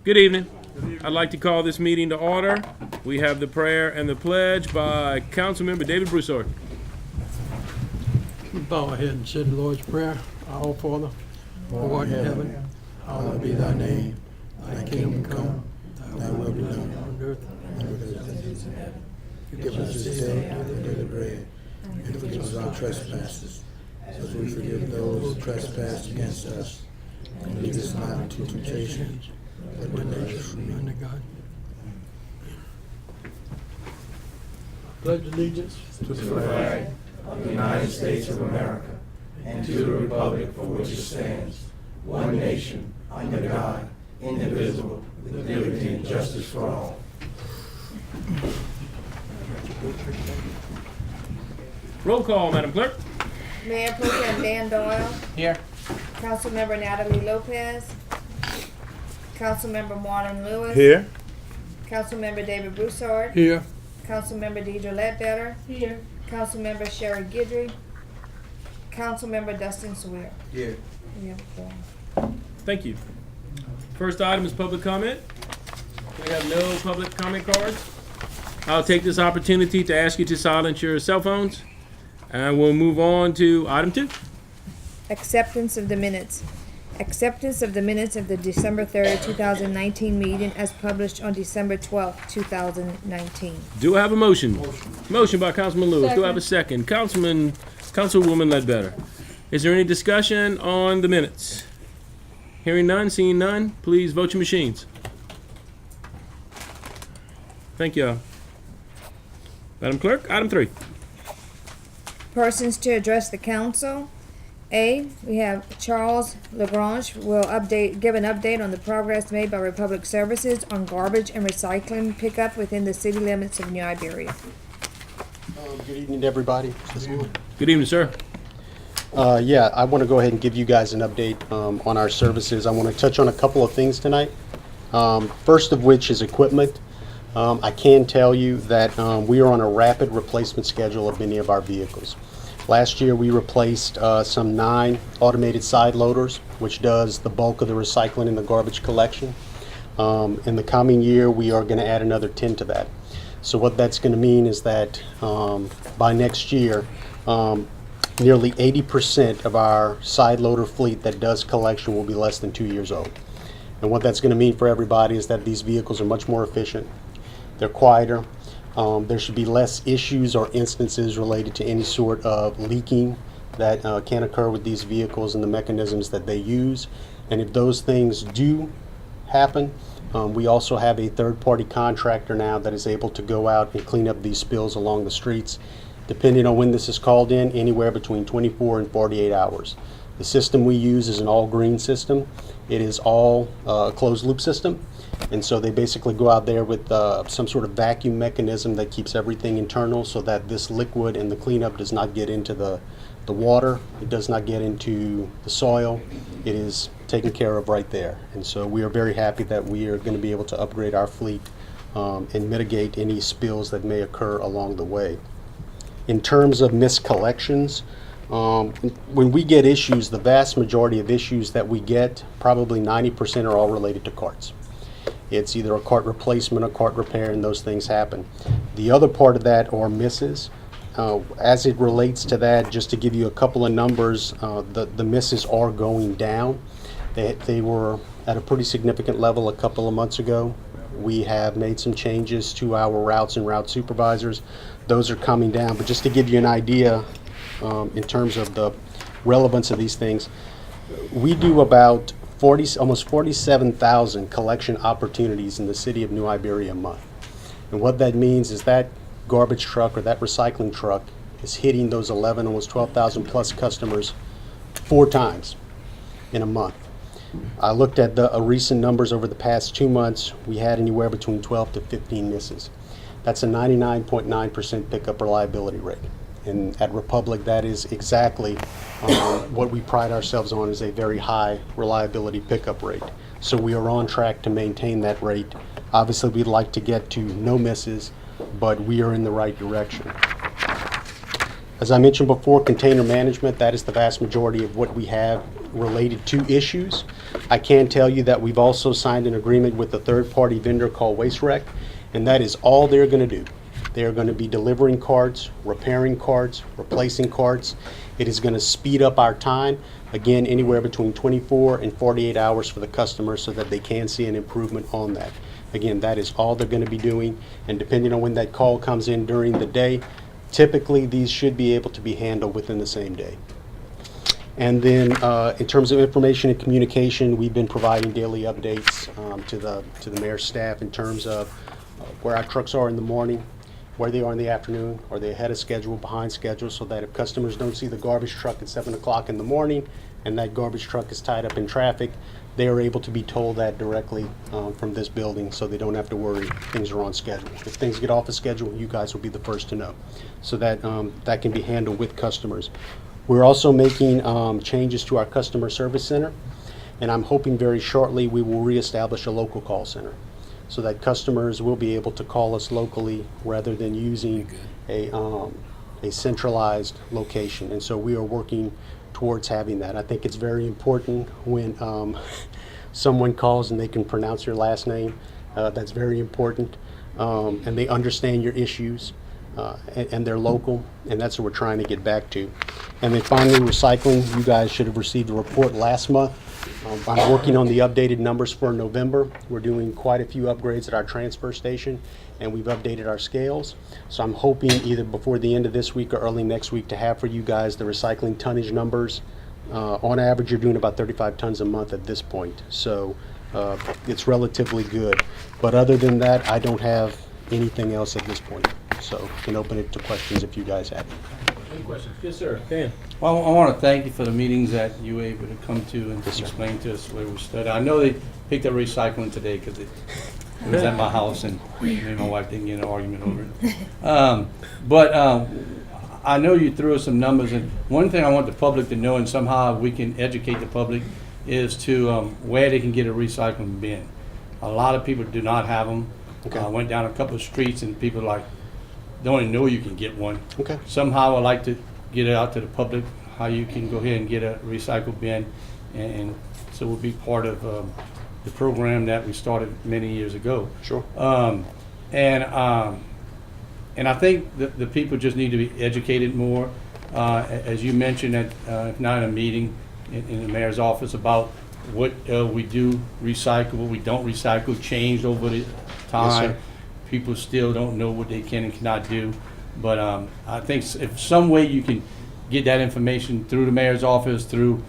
Good evening. I'd like to call this meeting to order. We have the prayer and the pledge by Councilmember David Broussard. Bow our head and say the Lord's Prayer. Our Father, who art in heaven, hallowed be thy name. Thy kingdom come, thy will be done on earth as it is in heaven. Give us this day our daily bread, and forgive us our trespasses, as we forgive those who trespass against us. And lead us not into temptation, but deliver us from evil. God. Pledge allegiance to the flag of the United States of America and to the republic for which it stands, one nation, under God, indivisible, with liberty and justice for all. Roll call, Madam Clerk. Mayor Pro Tem Dan Doyle. Here. Councilmember Natalie Lopez. Councilmember Marlon Lewis. Here. Councilmember David Broussard. here. Councilmember Deidre Ledbetter. Here. Councilmember Sherry Guidry. Councilmember Dustin Swear. Here. We have four. Thank you. First item is public comment. We have no public comment cards. I'll take this opportunity to ask you to silence your cell phones. And we'll move on to item 2. Acceptance of the minutes. Acceptance of the minutes of the December 3rd, 2019 meeting as published on December 12th, 2019. Do I have a motion? Motion by Councilman Lewis. Do I have a second? Councilwoman Ledbetter. Is there any discussion on the minutes? Hearing none, seeing none, please vote your machines. Thank you. Madam Clerk, item 3. Persons to address the council. A, we have Charles Lagrange will give an update on the progress made by Republic Services on garbage and recycling pickup within the city limits of New Iberia. Good evening, everybody. Good evening, sir. Yeah, I want to go ahead and give you guys an update on our services. I want to touch on a couple of things tonight. First of which is equipment. I can tell you that we are on a rapid replacement schedule of many of our vehicles. Last year we replaced some 9 automated side loaders, which does the bulk of the recycling and the garbage collection. In the coming year we are going to add another 10 to that. So what that's going to mean is that by next year nearly 80% of our side loader fleet that does collection will be less than 2 years old. And what that's going to mean for everybody is that these vehicles are much more efficient. They're quieter. There should be less issues or instances related to any sort of leaking that can occur with these vehicles and the mechanisms that they use. And if those things do happen, we also have a third-party contractor now that is able to go out and clean up these spills along the streets, depending on when this is called in, anywhere between 24 and 48 hours. The system we use is an all-green system. It is all closed-loop system. And so they basically go out there with some sort of vacuum mechanism that keeps everything internal so that this liquid and the cleanup does not get into the water. It does not get into the soil. It is taken care of right there. And so we are very happy that we are going to be able to upgrade our fleet and mitigate any spills that may occur along the way. In terms of missed collections, when we get issues, the vast majority of issues that we get, probably 90% are all related to carts. It's either a cart replacement or cart repair, and those things happen. The other part of that are misses. As it relates to that, just to give you a couple of numbers, the misses are going down. They were at a pretty significant level a couple of months ago. We have made some changes to our routes and route supervisors. Those are coming down. But just to give you an idea in terms of the relevance of these things, we do about almost 47,000 collection opportunities in the city of New Iberia a month. And what that means is that garbage truck or that recycling truck is hitting those 11, almost 12,000 plus customers 4 times in a month. I looked at the recent numbers over the past 2 months. We had anywhere between 12 to 15 misses. That's a 99.9% pickup reliability rate. And at Republic, that is exactly what we pride ourselves on, is a very high reliability pickup rate. So we are on track to maintain that rate. Obviously, we'd like to get to no misses, but we are in the right direction. As I mentioned before, container management, that is the vast majority of what we have related to issues. I can tell you that we've also signed an agreement with a third-party vendor called WasteRec, and that is all they're going to do. They are going to be delivering carts, repairing carts, replacing carts. It is going to speed up our time, again, anywhere between 24 and 48 hours for the customer so that they can see an improvement on that. Again, that is all they're going to be doing, and depending on when that call comes in during the day, typically these should be able to be handled within the same day. And then in terms of information and communication, we've been providing daily updates to the mayor's staff in terms of where our trucks are in the morning, where they are in the afternoon, are they ahead of schedule, behind schedule, so that if customers don't see the garbage truck at 7 o'clock in the morning and that garbage truck is tied up in traffic, they are able to be told that directly from this building, so they don't have to worry things are on schedule. If things get off of schedule, you guys will be the first to know, so that that can be handled with customers. We're also making changes to our customer service center, and I'm hoping very shortly we will reestablish a local call center, so that customers will be able to call us locally rather than using a centralized location. And so we are working towards having that. I think it's very important when someone calls and they can pronounce your last name. That's very important. And they understand your issues. And they're local, and that's what we're trying to get back to. And then finally, recycling. You guys should have received a report last month. I'm working on the updated numbers for November. We're doing quite a few upgrades at our transfer station, and we've updated our scales. So I'm hoping either before the end of this week or early next week to have for you guys the recycling tonnage numbers. On average, you're doing about 35 tons a month at this point. So it's relatively good. But other than that, I don't have anything else at this point. So I can open it to questions if you guys have any. Any questions? Yes, sir. Dan. Well, I want to thank you for the meetings that you were able to come to and Yes, sir. explain to us where we stood. I know they picked up recycling today because it was at my house and me and my wife didn't get in an argument over it. But I know you threw us some numbers, and one thing I want the public to know, and somehow we can educate the public, is to where they can get a recycling bin. A lot of people do not have them. Okay. I went down a couple of streets and people like don't even know you can get one. Okay. Somehow I'd like to get it out to the public, how you can go ahead and get a recycle bin, and so we'll be part of the program that we started many years ago. Sure. And I think the people just need to be educated more, as you mentioned, that if not in a meeting in the mayor's office, about what we do recycle, what we don't recycle, changed over the time. sir. People still don't know what they can and cannot do. But I think if some way you can get that information through the mayor's office, through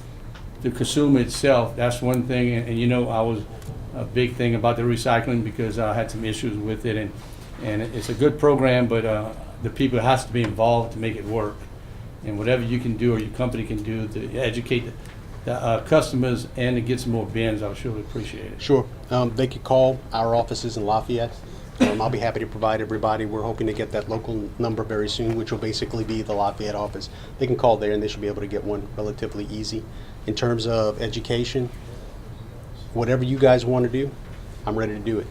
the consumer itself, that's one thing. And you know, I was a big thing about the recycling because I had some issues with it. And it's a good program, but the people has to be involved to make it work. And whatever you can do or your company can do to educate the customers and to get some more bins, I would surely appreciate it. Sure. They could call our offices in Lafayette. I'll be happy to provide everybody. We're hoping to get that local number very soon, which will basically be the Lafayette office. They can call there and they should be able to get one relatively easy. In terms of education, whatever you guys want to do, I'm ready to do it.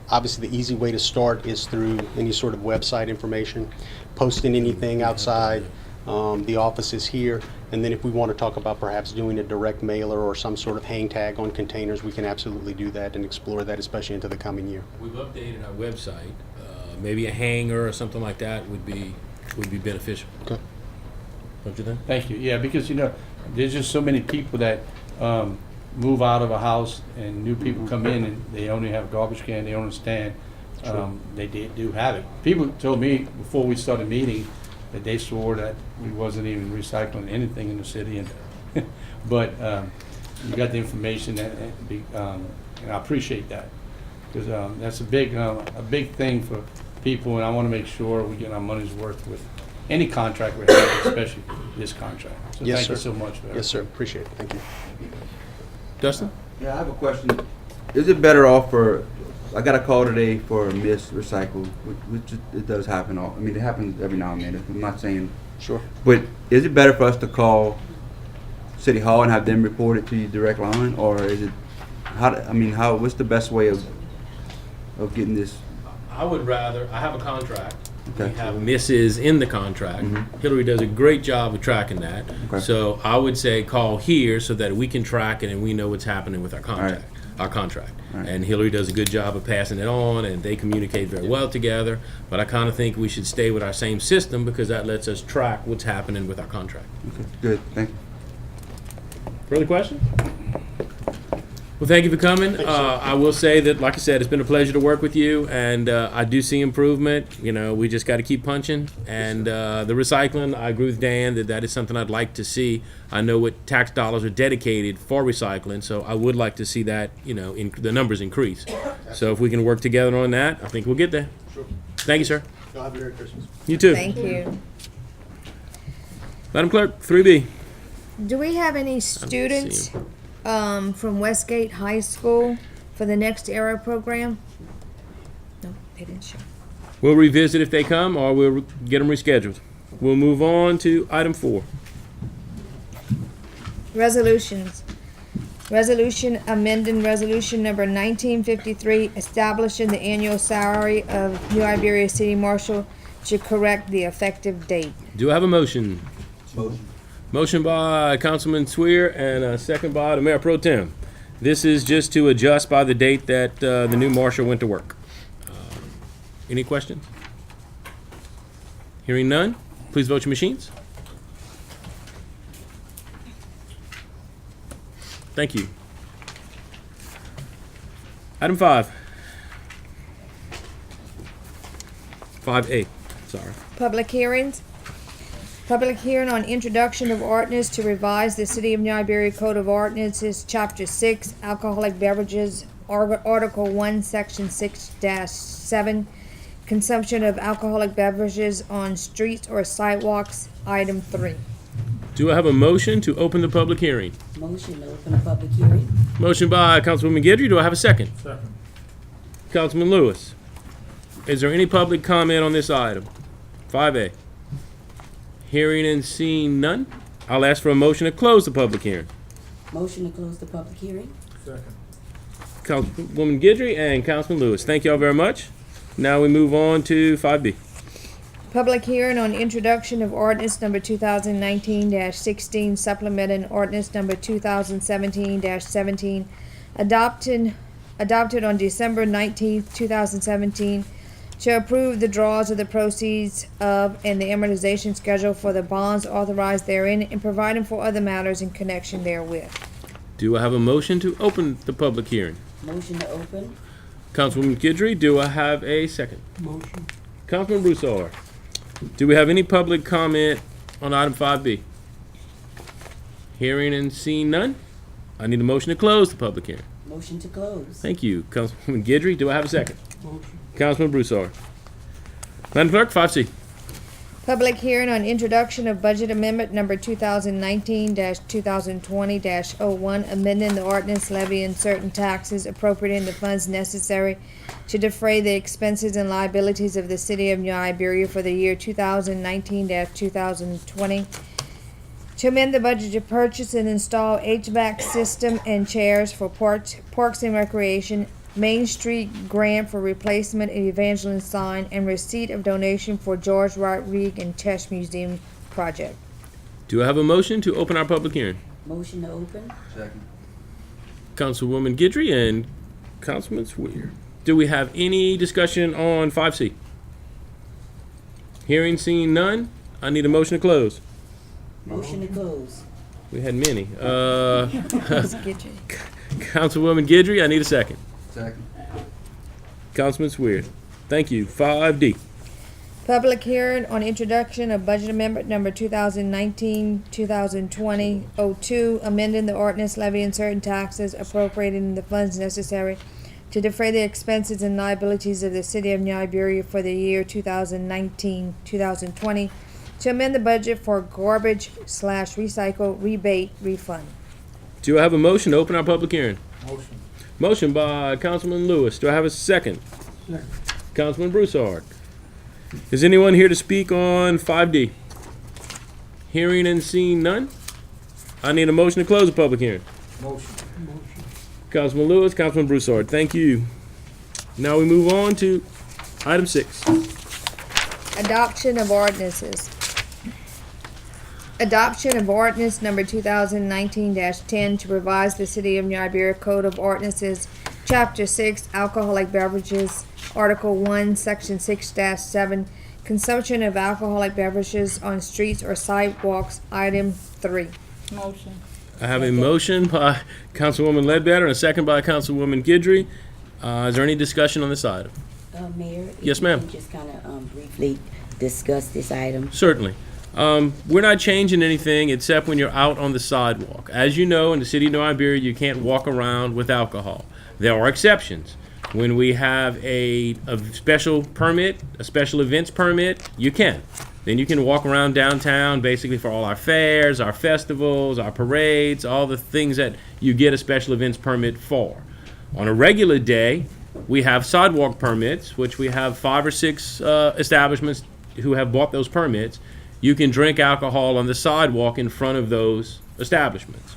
Obviously, the easy way to start is through any sort of website information, posting anything outside. The office is here, and then if we want to talk about perhaps doing a direct mailer or some sort of hang tag on containers, we can absolutely do that and explore that, especially into the coming year. We've updated our website. Maybe a hanger or something like that would be beneficial. Okay. Don't you think? Thank you. Yeah, because you know, there's just so many people that move out of a house and new people come in and they only have a garbage can, they don't stand. They do have it. People told me before we started meeting that they swore that we wasn't even recycling anything in the city, and but you got the information and I appreciate that because that's a big thing for people, and I want to make sure we get our money's worth with any contract we have, especially this contract. So Yes, thank you sir. so much for that. Yes, sir. Appreciate it. Thank you. Dustin? Yeah, I have a question. Is it better off for, I got a call today for a missed recycle, which it does happen. I mean, it happens every now and then. I'm not saying, Sure. but is it better for us to call City Hall and have them report it to your direct line, or is it, what's the best way of getting this? I would rather, I have a contract Okay. have misses in the contract. Hillary does a great job of tracking that. Okay. So I would say call here so that we can track it and we know what's happening with our contract. And Hillary does a good job of passing it on, and they communicate very well together. But I kind of think we should stay with our same system because that lets us track what's happening with our contract. Okay. Good. Thank you. Further questions? Well, thank you for coming. I will say that, like I said, it's been a pleasure to work with you, and I do see improvement. You know, we just got to keep punching. And the recycling, I agree with Dan that that is something I'd like to see. I know what tax dollars are dedicated for recycling, so I would like to see that, you know, the numbers increase. So if we can work together on that, I think we'll get there. Sure. Thank you, sir. Y'all have a Merry Christmas. You too. Thank you. Madam Clerk, 3B. Do we have any students from Westgate High School for the Next Era program? No, they didn't show. We'll revisit if they come, or we'll get them rescheduled. We'll move on to item 4. Resolutions. Resolution amending resolution number 1953, establishing the annual salary of New Iberia City Marshal to correct the effective date. Do I have a motion? Motion. Motion by Councilman Swear and a second by the Mayor Pro Tem. This is just to adjust by the date that the new marshal went to work. Any questions? Hearing none, please vote your machines. Thank you. Item 5. 5A, sorry. Public hearings. Public hearing on introduction of ordinance to revise the City of New Iberia Code of Ordinances, Chapter 6, Alcoholic Beverages, Article 1, Section 6-7, Consumption of Alcoholic Beverages on Streets or Sidewalks, Item 3. Do I have a motion to open the public hearing? Motion to open a public hearing. Motion by Councilwoman Guidry. Do I have a second? Second. Councilman Lewis. Is there any public comment on this item? 5A. Hearing and seeing none, I'll ask for a motion to close the public hearing. Motion to close the public hearing. Councilwoman Guidry and Councilman Lewis. Thank you all very much. Now we move on to 5B. Public hearing on introduction of ordinance number 2019-16, supplementing ordinance number 2017-17, adopted on December 19th, 2017, to approve the draws of the proceeds of and the amortization schedule for the bonds authorized therein and providing for other matters in connection therewith. Do I have a motion to open the public hearing? Motion to open. Councilwoman Guidry, do I have a second? Motion. Councilman Broussard. Do we have any public comment on item 5B? Hearing and seeing none, I need a motion to close the public hearing. Motion to close. Thank you. Councilwoman Guidry, do I have a second? Motion. Councilman Broussard. Madam Clerk, 5C. Public hearing on introduction of budget amendment number 2019-2020-01, amending the ordinance levying certain taxes, appropriating the funds necessary to defray the expenses and liabilities of the City of New Iberia for the year 2019-2020, to amend the budget to purchase and install HVAC system and chairs for Parks and Recreation, Main Street grant for replacement of Evangeline sign, and receipt of donation for George Rodriguez and Tesh Museum project. Do I have a motion to open our public hearing? Motion to open. Second. Councilwoman Guidry and Councilman Swear. Do we have any discussion on 5C? Hearing, seeing none, I need a motion to close. Motion to close. We had many. Let's get you. Councilwoman Guidry, I need a second. Second. Councilman Swear. Thank you. 5D. Public hearing on introduction of budget amendment number 2019-2020-02, amending the ordinance levying certain taxes, appropriating the funds necessary to defray the expenses and liabilities of the City of New Iberia for the year 2019-2020, to amend the budget for garbage/recycle rebate refund. Do I have a motion to open our public hearing? Motion by Councilman Lewis. Do I have a second? Second. Councilman Broussard. Is anyone here to speak on 5D? Hearing and seeing none, I need a motion to close the public hearing. Motion. Councilman Lewis, Councilman Broussard. Thank you. Now we move on to item 6. Adoption of ordinances. Adoption of ordinance number 2019-10 to revise the City of New Iberia Code of Ordinances, Chapter 6, Alcoholic Beverages, Article 1, Section 6-7, Consumption of alcoholic beverages on streets or sidewalks, Item 3. Motion. I have a motion by Councilwoman Ledbetter and a second by Councilwoman Guidry. Is there any discussion on this item? Mayor? if Yes, you ma'am. can just kind of briefly discuss this item. Certainly. We're not changing anything except when you're out on the sidewalk. As you know, in the city of New Iberia, you can't walk around with alcohol. There are exceptions. When we have a special permit, a special events permit, you can. Then you can walk around downtown basically for all our fairs, our festivals, our parades, all the things that you get a special events permit for. On a regular day, we have sidewalk permits, which we have 5 or 6 establishments who have bought those permits. You can drink alcohol on the sidewalk in front of those establishments.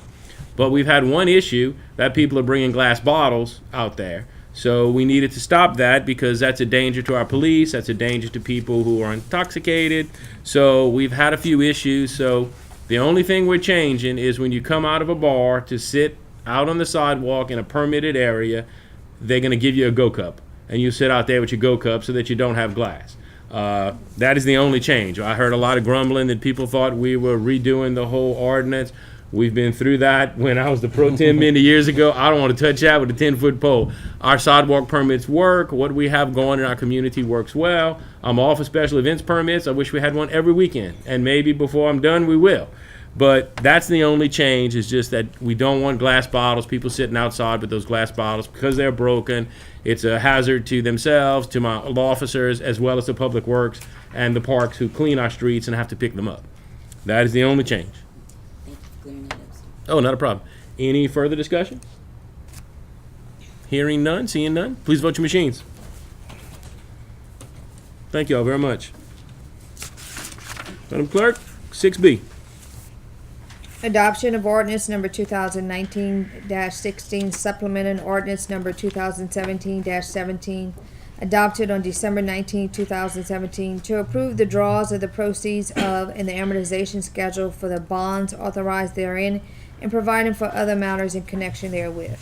But we've had one issue that people are bringing glass bottles out there. So we needed to stop that because that's a danger to our police, that's a danger to people who are intoxicated. So we've had a few issues. So the only thing we're changing is when you come out of a bar to sit out on the sidewalk in a permitted area, they're going to give you a go cup. And you sit out there with your go cup so that you don't have glass. That is the only change. I heard a lot of grumbling that people thought we were redoing the whole ordinance. We've been through that when I was the pro tem many years ago. I don't want to touch that with a 10-foot pole. Our sidewalk permits work. What we have going in our community works well. I'm all for special events permits. I wish we had one every weekend. And maybe before I'm done, we will. But that's the only change, is just that we don't want glass bottles, people sitting outside with those glass bottles because they're broken. It's a hazard to themselves, to my law officers, as well as the public works and the parks who clean our streets and have to pick them up. That is the only change. Thank you for clearing that up, sir. Oh, not a problem. Any further discussion? Hearing none, seeing none, please vote your machines. Thank you all very much. Madam Clerk, 6B. Adoption of ordinance number 2019-16, supplementing ordinance number 2017-17, adopted on December 19, 2017, to approve the draws of the proceeds of and the amortization schedule for the bonds authorized therein, and providing for other matters in connection therewith.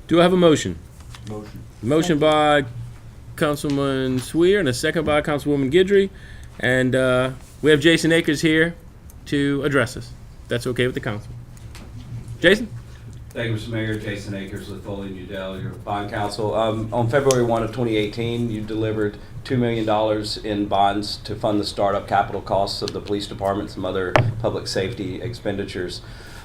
Do I have a motion? Motion. Motion by Councilman Swear and a second by Councilwoman Guidry. And we have Jason Akers here to address us. That's okay with the council. Jason? Thank you, Mr. Mayor. Jason Akers with Foley and Udell, your bond counsel. On February 1 of 2018, you delivered $2 million in bonds to fund the startup capital costs of the police department, some other public safety expenditures.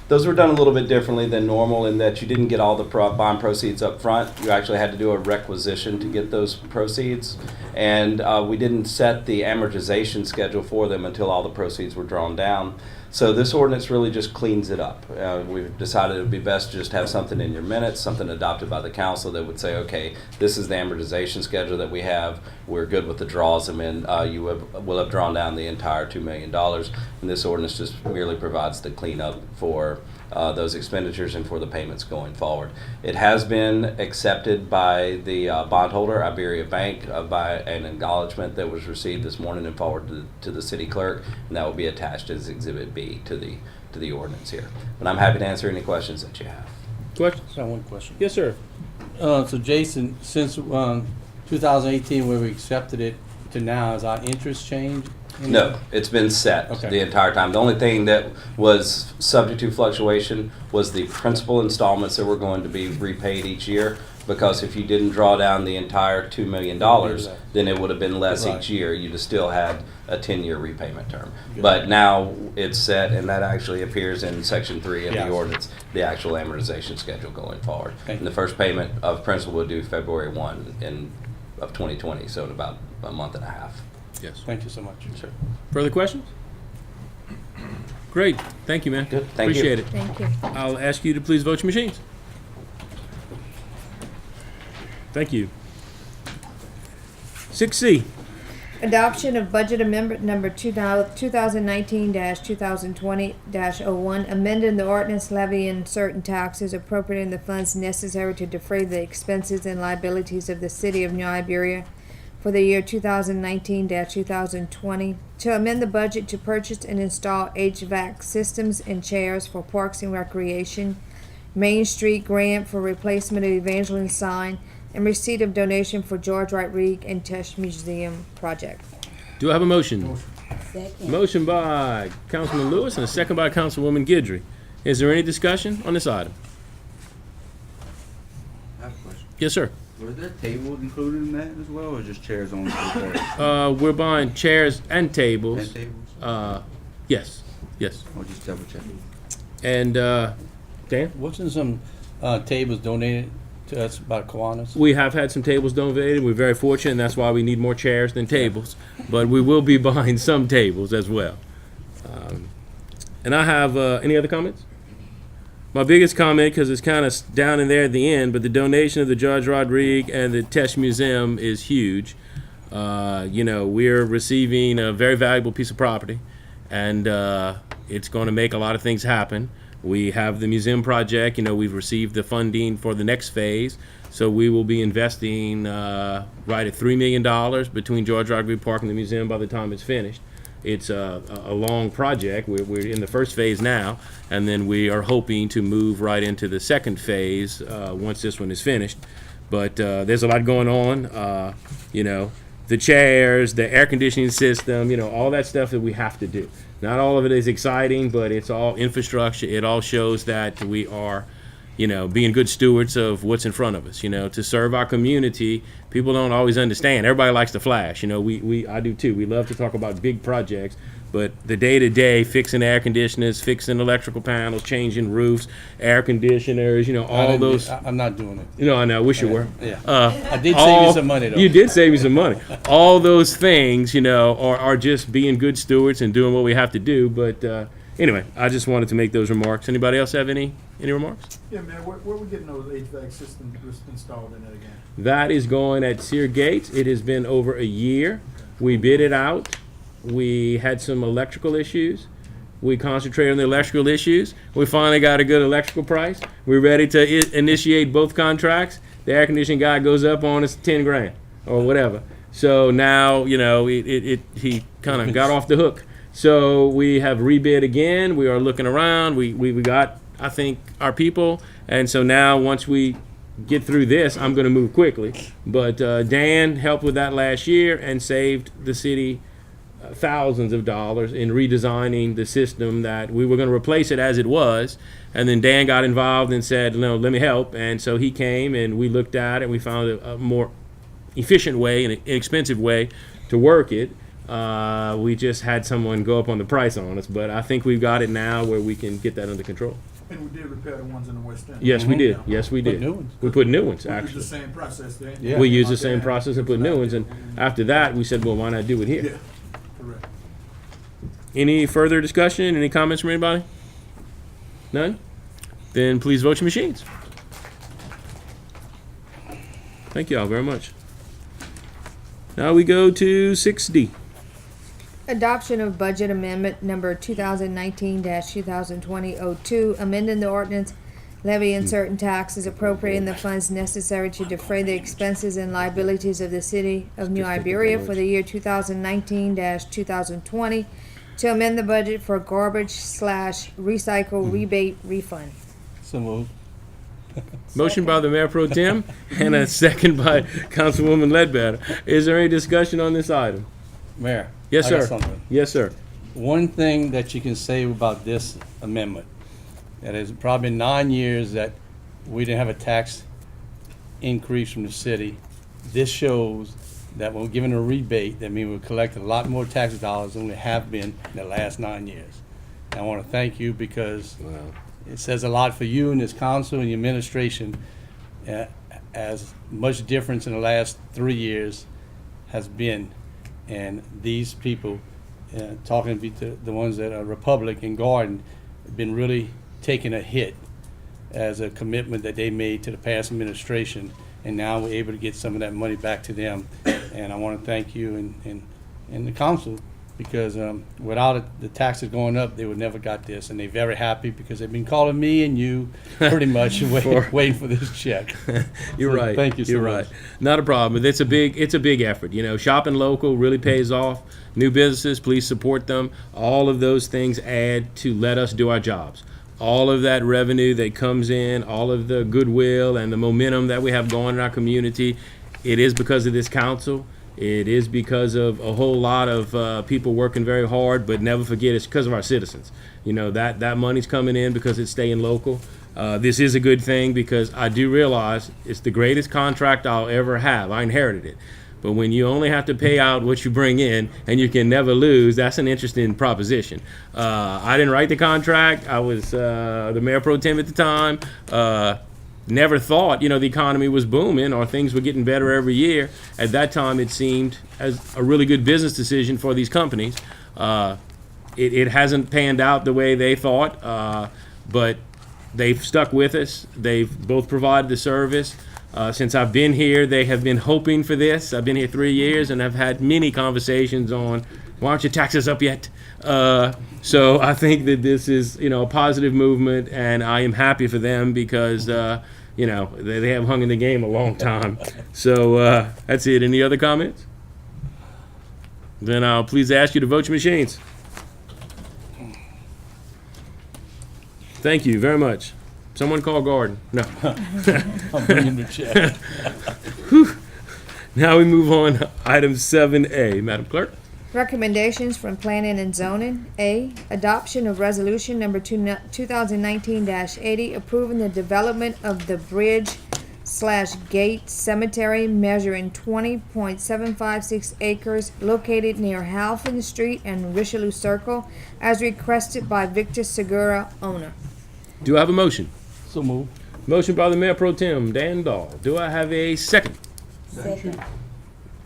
Those were done a little bit differently than normal in that you didn't get all the bond proceeds up front. You actually had to do a requisition to get those proceeds. And we didn't set the amortization schedule for them until all the proceeds were drawn down. So this ordinance really just cleans it up. We've decided it would be best to just have something in your minutes, something adopted by the council that would say, okay, this is the amortization schedule that we have. We're good with the draws. I mean, you will have drawn down the entire $2 million. And this ordinance just merely provides the cleanup for those expenditures and for the payments going forward. It has been accepted by the bondholder, Iberia Bank, by an acknowledgement that was received this morning and forwarded to the city clerk, and that will be attached as Exhibit B to the ordinance here. But I'm happy to answer any questions that you have. Questions? I have one question. Yes, sir. So Jason, since 2018 where we accepted it to now, has our interest changed? No, it's been set Okay. the entire time. The only thing that was subject to fluctuation was the principal installments that were going to be repaid each year, because if you didn't draw down the entire $2 million, then it would have been less Right. each year. You'd have still had a 10-year repayment term. Good. But now it's set, and that actually appears in Section 3 of Yeah. the ordinance, the actual amortization schedule going forward. Thank And the first payment of principal will due February 1 of 2020, so in about a month and a half. Yes. Thank you so much. Sure. Further questions? Great. Thank you, man. Good. Thank you. Appreciate it. Thank you. I'll ask you to please vote your machines. Thank you. 6C. Adoption of budget amendment number 2019-2020-01, amending the ordinance levying certain taxes, appropriating the funds necessary to defray the expenses and liabilities of the city of New Iberia for the year 2019-2020, to amend the budget to purchase and install HVAC systems and chairs for Parks and Recreation, Main Street grant for replacement of Evangeline sign, and receipt of donation for George Wright Reed and Tesh Museum project. Do I have a motion? Second. Motion by Councilman Lewis and a second by Councilwoman Guidry. Is there any discussion on this item? I have a question. Yes, sir. Were there tables included in that as well, or just chairs only? We're buying chairs and tables. And tables? Yes, yes. Or just double check? And, Dan? Wasn't some tables donated to us by Kiwanis? We have had some tables donated. We're very fortunate, and that's why we need more chairs than tables. But we will be buying some tables as well. And I have, any other comments? My biggest comment, because it's kind of down in there at the end, but the donation of the George Rodriguez and the Tesh Museum is huge. We're receiving a very valuable piece of property, and it's going to make a lot of things happen. We have the museum project. We've received the funding for the next phase, so we will be investing right at $3 million between George Rodriguez Park and the museum by the time it's finished. It's a long project. We're in the first phase now, and then we are hoping to move right into the second phase once this one is finished. But there's a lot going on. The chairs, the air conditioning system, all that stuff that we have to do. Not all of it is exciting, but it's all infrastructure. It all shows that we are, being good stewards of what's in front of us. To serve our community. People don't always understand. Everybody likes to flash. I do too. We love to talk about big projects, but the day-to-day, fixing air conditioners, fixing electrical panels, changing roofs, air conditioners, all those. I'm not doing it. I know. I wish you were. Yeah. I did save you some money, though. You did save you some money. All those things, are just being good stewards and doing what we have to do. But anyway, I just wanted to make those remarks. Anybody else have any remarks? Yeah, man, where we getting those HVAC systems installed in that again? That is going at Sear Gates. It has been over a year. We bid it out. We had some electrical issues. We concentrated on the electrical issues. We finally got a good electrical price. We're ready to initiate both contracts. The air conditioning guy goes up on us $10,000 or whatever. So now, he kind of got off the hook. So we have rebid again. We are looking around. We got, I think, our people. And so now once we get through this, I'm going to move quickly. But Dan helped with that last year and saved the city thousands of dollars in redesigning the system that we were going to replace it as it was. And then Dan got involved and said, no, let me help. And so he came and we looked at it and we found a more efficient way and inexpensive way to work it. We just had someone go up on the price on us, but I think we've got it now where we can get that under control. And we did repair the ones in the West End. Yes, we did. Yes, we Put did. new ones. We put new ones, We did actually. the same process then. Yeah. We used the same process and put new ones, and after that, we said, well, why not do it Yeah, here? correct. Any further discussion? Any comments from anybody? None? Then please vote your machines. Thank you all very much. Now we go to 6D. Adoption of budget amendment number 2019-2020-02, amending the ordinance levying certain taxes, appropriating the funds necessary to defray the expenses and liabilities of the city of New Iberia for the year 2019-2020, to amend the budget for garbage/recycle rebate refund. So moved. Motion by the Mayor Pro Tem and a second by Councilwoman Ledbetter. Is there any discussion on this item? Mayor. Yes, I got sir. something. Yes, sir. One thing that you can say about this amendment, that is probably 9 years that we didn't have a tax increase from the city. This shows that when we're given a rebate, that means we'll collect a lot more tax dollars than we have been in the last 9 years. And I want to thank you because it says a lot for you and this council and your administration, as much difference in the last 3 years has been. And these people, talking to the ones that are Republic and Garden, have been really taking a hit as a commitment that they made to the past administration. And now we're able to get some of that money back to them. And I want to thank you and the council because without the taxes going up, they would never got this, and they're very happy because they've been calling me and you pretty much waiting for this check. You're So, right. thank you so You're much. right. Not a problem. It's a big effort. You know, shopping local really pays off. New businesses, please support them. All of those things add to let us do our jobs. All of that revenue that comes in, all of the goodwill and the momentum that we have going in our community, it is because of this council. It is because of a whole lot of people working very hard, but never forget it's because of our citizens. You know, that money's coming in because it's staying local. This is a good thing because I do realize it's the greatest contract I'll ever have. I inherited it. But when you only have to pay out what you bring in and you can never lose, that's an interesting proposition. I didn't write the contract. I was the mayor pro tem at the time. Never thought, the economy was booming or things were getting better every year. At that time, it seemed as a really good business decision for these companies. It hasn't panned out the way they thought, but they've stuck with us. They've both provided the service. Since I've been here, they have been hoping for this. I've been here 3 years, and I've had many conversations on, why aren't your taxes up yet? So I think that this is, a positive movement, and I am happy for them because, they have hung in the game a long time. So that's it. Any other comments? Then I'll please ask you to vote your machines. Thank you very much. Someone call Gordon. No. I'm bringing the check. Now we move on to item 7A. Madam Clerk. Recommendations from Planning and Zoning. A, adoption of resolution number 2019-80 approving the development of the Bridge/Gate Cemetery measuring 20.756 acres located near Halfin Street and Richelieu Circle as requested by Victor Segura, owner. Do I have a motion? So move. Motion by the Mayor Pro Tem, Dan Dahl. Do I have a second? Second.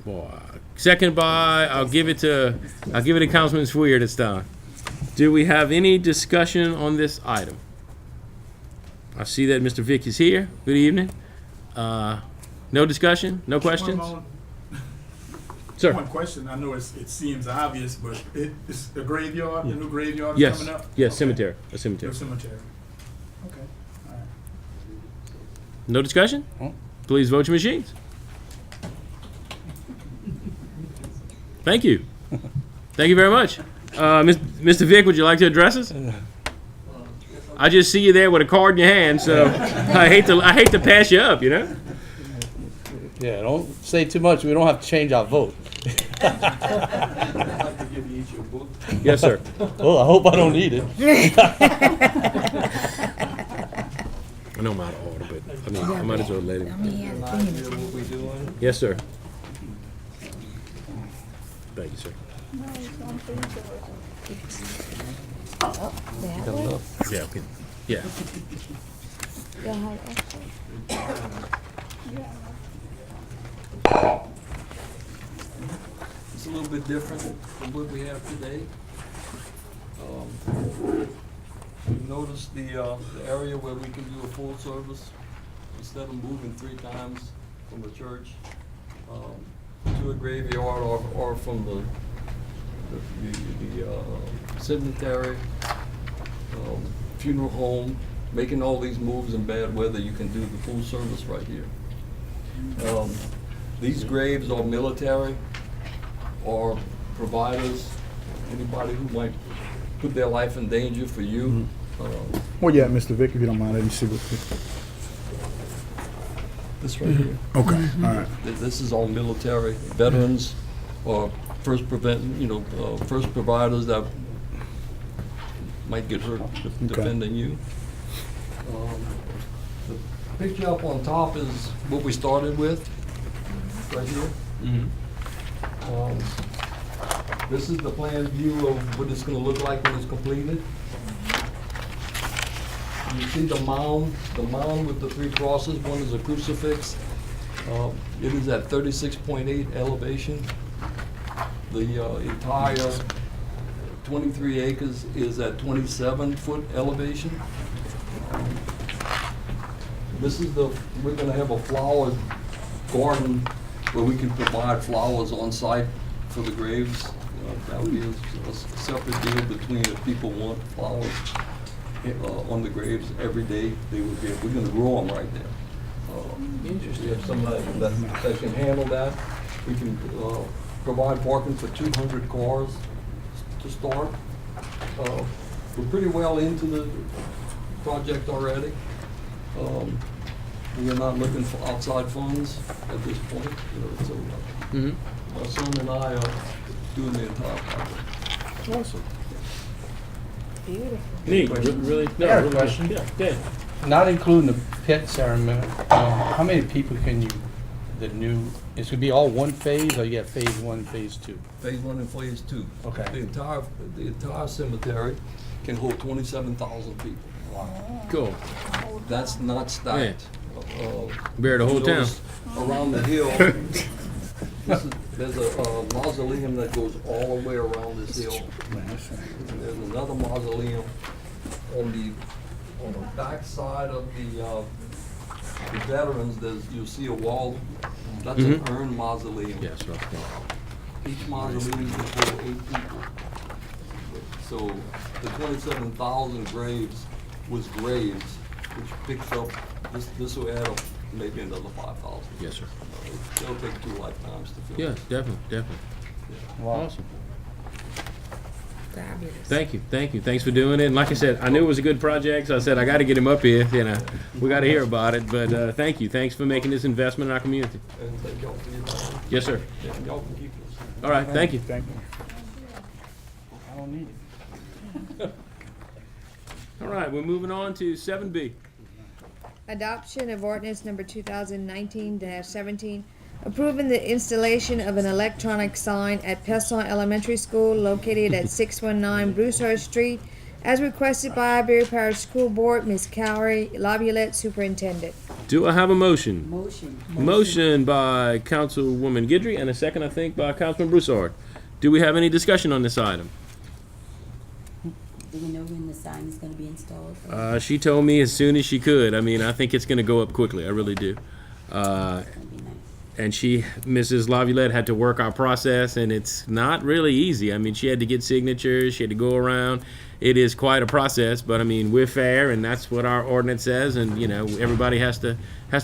Boy, second by, I'll give it to Councilman Swear this time. Do we have any discussion on this item? I see that Mr. Vick is here. Good evening. No discussion? No questions? Sir? One question, I know it seems obvious, but it's a graveyard, the new graveyard is Yes, coming up? yes, Okay. cemetery, a New cemetery. cemetery. Okay, all right. No discussion? Please vote your machines. Thank you. Thank you very much. Mr. Vick, would you like to address us? I just see you there with a card in your hand, so I hate to pass you up, Yeah, don't say too much. We don't have to change our vote. Yes, sir. Well, I hope I don't need it. I know I'm out of order, but I might as well let him. Yes, sir. Thank you, sir. Yeah, okay. Yeah. It's a little bit different from what we have today. You notice the area where we can do a full service, instead of moving 3 times from a church to a graveyard or from the cemetery, funeral home, making all these moves in bad weather, you can do the full service right here. These graves are military or providers, anybody who might put their life in danger for you. Well, yeah, Mr. Vick, if you don't mind, let me see what. This right here. Okay, all right. This is all military veterans or first providers that might get hurt defending you. The picture up on top is what we started with, right here. This is the plan view of what it's going to look like when it's completed. You see the mound with the 3 crosses. One is a crucifix. It is at 36.8 elevation. The entire 23 acres is at 27-foot elevation. We're going to have a flower garden where we can provide flowers on site for the graves. That would be a separate deal between if people want flowers on the graves every day, they would be, we're gonna grow them right there. We have somebody that can handle that. We can provide parking for 200 cars to start. We're pretty well into the project already. We are not looking for outside funds at this point, so my son and I are doing the entire project. Awesome. Beautiful. Neat. Really? No, I have a really question. good. Yeah, okay. Not including the pit ceremony, how many people can you, it's gonna be all one phase, or you got phase 1, phase 2? Phase 1 and phase 2. Okay. The entire cemetery can hold 27,000 people. Cool. That's not stacked. Bear the whole you town. notice Around the hill, there's a mausoleum that goes all the way around this hill. There's another mausoleum on the back side of the veterans. You'll see a wall. That's an urn mausoleum. Yes, okay. Each mausoleum can hold 8 people. So the 27,000 graves was graves, which picks up, this will add up maybe another 5,000. Yes, sir. It'll take 2 lifetimes to fill. Yeah, definitely. Awesome. Fabulous. Thank you. Thanks for doing it. And like I said, I knew it was a good project, so I said I got to get him up here. We got to hear about it. But thank you. Thanks for making this investment in our community. And thank y'all for your time. Yes, sir. And y'all can keep this. All right. Thank you. Thank you. I don't need it. All right. We're moving on to 7B. Adoption of ordinance number 2019-17, approving the installation of an electronic sign at Pesson Elementary School located at 619 Broussard Street, as requested by Iberia Parish School Board, Ms. Calorie Laviolette, Superintendent. Do I have a motion? Motion. Motion by Councilwoman Guidry and a second, I think, by Councilman Broussard. Do we have any discussion on this item? Do you know when the sign is gonna be installed? She told me as soon as she could. I mean, I think it's going to go up quickly. I really do. That'd be nice. And Mrs. Laviolette, had to work our process, and it's not really easy. I mean, she had to get signatures, she had to go around. It is quite a process, but I mean, we're fair, and that's what our ordinance says, and everybody has to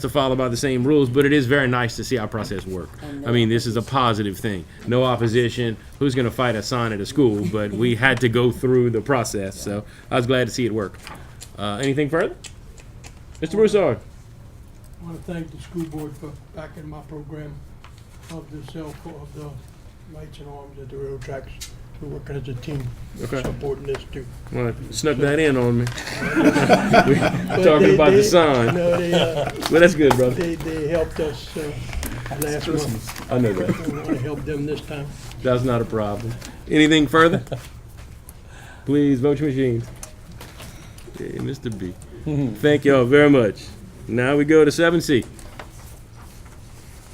follow by the same rules. But it is very nice to see our process work. I mean, this is a positive thing. No opposition. Who's going to fight a sign at a school? But we had to go through the process, so I was glad to see it work. Anything further, Mr. Broussard? I want to thank the school board for backing my program of the lights and arms at the railroad tracks. We're working as a team, Okay. supporting this too. Well, snuck that in on me. We're talking about the sign. No, Well, that's good, brother. they helped us last month. I know that. We want to help them this time. That's not a problem. Anything further? Please vote your machines. Hey, Mr. B. Thank y'all very much. Now we go to 7C.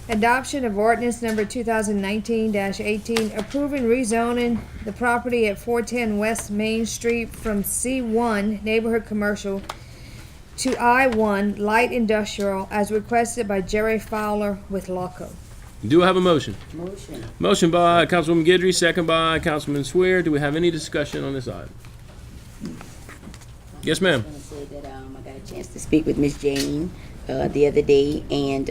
Adoption of ordinance number 2019-18, approving rezoning the property at 410 West Main Street from C1 Neighborhood Commercial to I1 Light Industrial, as requested by Jerry Fowler with LAWCO. Do I have a motion? Motion. Motion by Councilwoman Guidry, second by Councilman Swear. Do we have any discussion on this item? Yes, ma'am. I was gonna say that I got a chance to speak with Miss Jane the other day, and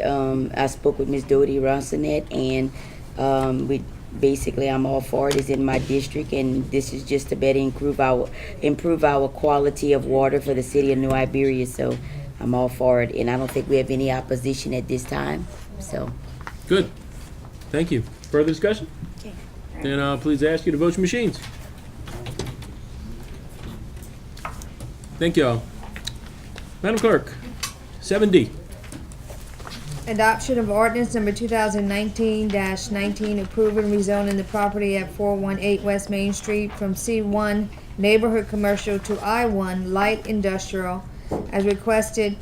I spoke with Miss Dodie Rossinet, and I'm all for it. It's in my district, and this is just to better improve our quality of water for the city of New Iberia. So I'm all for it, and I don't think we have any opposition at this time. So. Good. Thank you. Further discussion? Okay. Then I'll please ask you to vote your machines. Thank y'all. Madam Clerk, 7D. Adoption of ordinance number 2019-19, approving rezoning the property at 418 West Main Street from C1 Neighborhood Commercial to I1 Light Industrial, as requested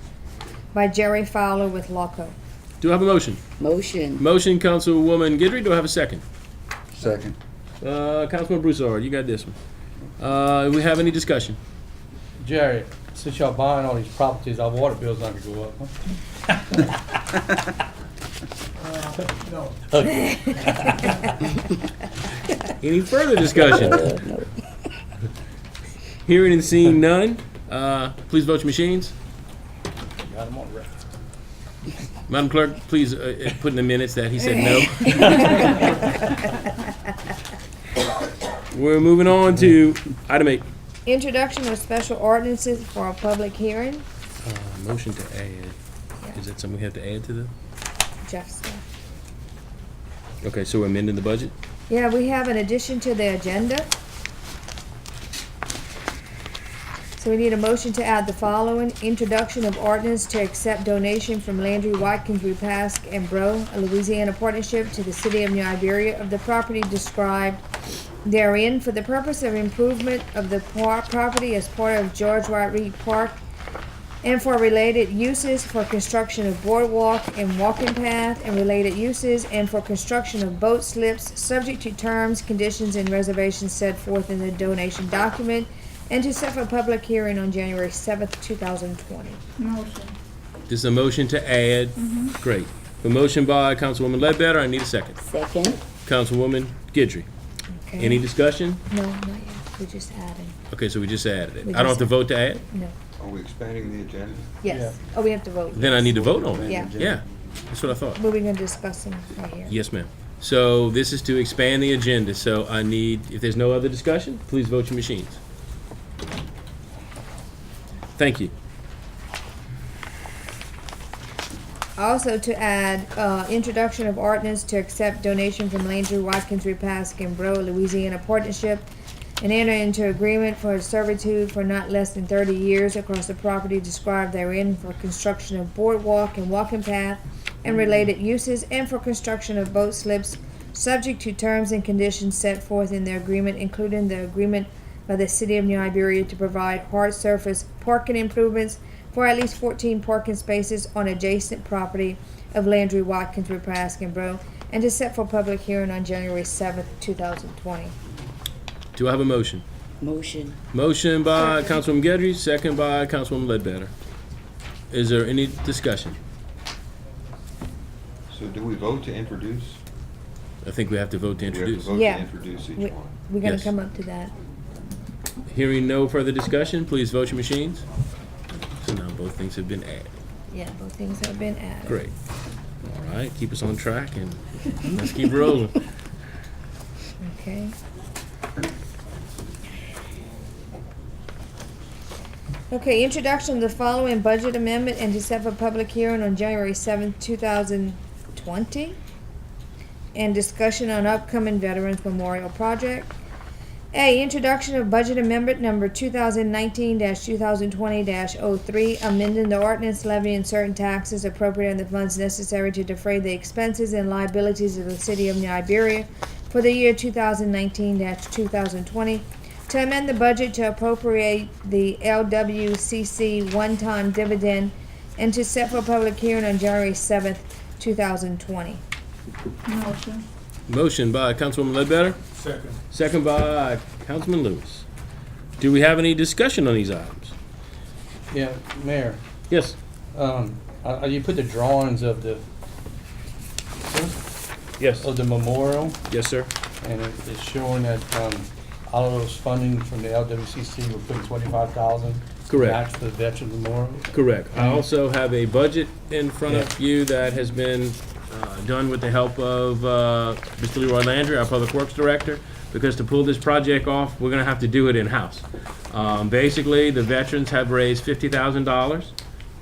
by Jerry Fowler with LAWCO. Do I have a motion? Motion. Motion, Councilwoman Guidry. Do I have a second? Second. Councilman Broussard, you got this one. We have any discussion? Jerry, since y'all buying all these properties, our water bill's not gonna go up, huh? No. Any further discussion? No. Hearing and seeing none, please vote your machines. Got 'em on record. Madam Clerk, please put in the minutes that he said no. We're moving on to item 8. Introduction of special ordinances for a public hearing. Motion to add. Is that something we have to add to the? Jeff's stuff. Okay, so we're amending the budget? Yeah, we have an addition to the agenda. So we need a motion to add the following: introduction of ordinance to accept donation from Landry Watkins Repast and Bro, a Louisiana partnership, to the city of New Iberia of the property described therein for the purpose of improvement of the property as part of George White Reed Park, and for related uses, for construction of boardwalk and walking path and related uses, and for construction of boat slips, subject to terms, conditions, and reservations set forth in the donation document, and to set for public hearing on January 7th, 2020. This is a motion to add. Great. A motion by Councilwoman Ledbetter. I need a second. Second. Councilwoman Guidry. Okay. Any discussion? No, not yet. We're just adding. Okay, so we just added it. We I don't have just- to vote to add? No. Are we expanding the agenda? Yes. Oh, we have to vote. Then I need to vote on it. Yeah. Yeah, that's what I thought. But we're gonna discuss them right here. Yes, ma'am. So this is to expand the agenda, so I need, if there's no other discussion, please vote your machines. Thank you. Also to add, introduction of ordinance to accept donation from Landry Watkins Repast and Bro, Louisiana Partnership, and enter into agreement for servitude for not less than 30 years across the property described therein for construction of boardwalk and walking path and related uses, and for construction of boat slips, subject to terms and conditions set forth in the agreement, including the agreement by the city of New Iberia to provide hard surface parking improvements for at least 14 parking spaces on adjacent property of Landry Watkins Repast and Bro, and to set for public hearing on January 7th, 2020. Do I have a motion? Motion. Motion by Councilwoman Guidry, second by Councilwoman Ledbetter. Is there any discussion? So do we vote to introduce? I think we have to vote to We have to introduce. vote Yeah. to introduce each We- one. We're gonna Yes. come up to that. Hearing no further discussion, please vote your machines. So now both things have been added. Yeah, both things have been added. Great. All right, keep us on track and let's keep rolling. Okay. Okay, introduction of the following budget amendment and to set for public hearing on January 7th, 2020. And discussion on upcoming Veterans Memorial Project. A, introduction of budget amendment number 2019-2020-03, amending the ordinance levying certain taxes, appropriating the funds necessary to defray the expenses and liabilities of the city of New Iberia for the year 2019-2020, to amend the budget to appropriate the LWCC one-time dividend, and to set for public hearing on January 7th, 2020. Motion by Councilwoman Ledbetter, Second. second by Councilman Lewis. Do we have any discussion on these items? Yeah, Mayor, Yes. you put the drawings of the Yes. memorial, Yes, sir. and it's showing that, all of those funding from the LWCC, we're putting 25,000. Correct. Match for the Veterans Memorial. Correct. I also have a budget in front of you that has been done with the help of Mr. Leroy Landry, our Public Works Director, because to pull this project off, we're gonna have to do it in-house. Basically, the veterans have raised $50,000.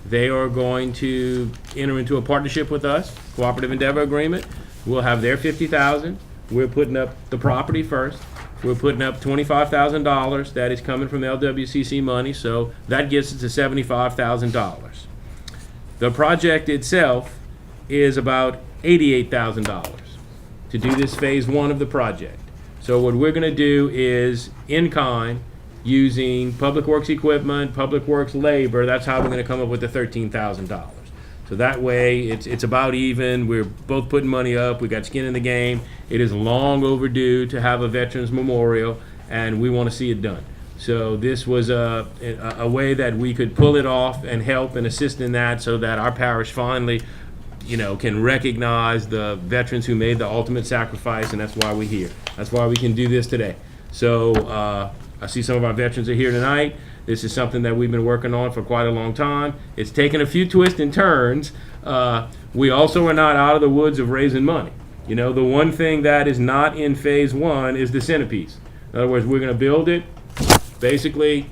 They are going to enter into a partnership with us, cooperative endeavor agreement. We'll have their $50,000. We're putting up the property first. We're putting up $25,000 that is coming from LWCC money, so that gets us to $75,000. The project itself is about $88,000 to do this phase one of the project. So what we're gonna do is in kind, using Public Works equipment, Public Works labor, that's how we're gonna come up with the $13,000. So that way, it's about even, we're both putting money up, we got skin in the game. It is long overdue to have a Veterans Memorial, and we wanna see it done. So this was a way that we could pull it off and help and assist in that, so that our parish finally can recognize the veterans who made the ultimate sacrifice, and that's why we're here. That's why we can do this today. So I see some of our veterans are here tonight. This is something that we've been working on for quite a long time. It's taken a few twists and turns. We also are not out of the woods of raising money. The one thing that is not in phase one is the centerpiece. In other words, we're going to build it basically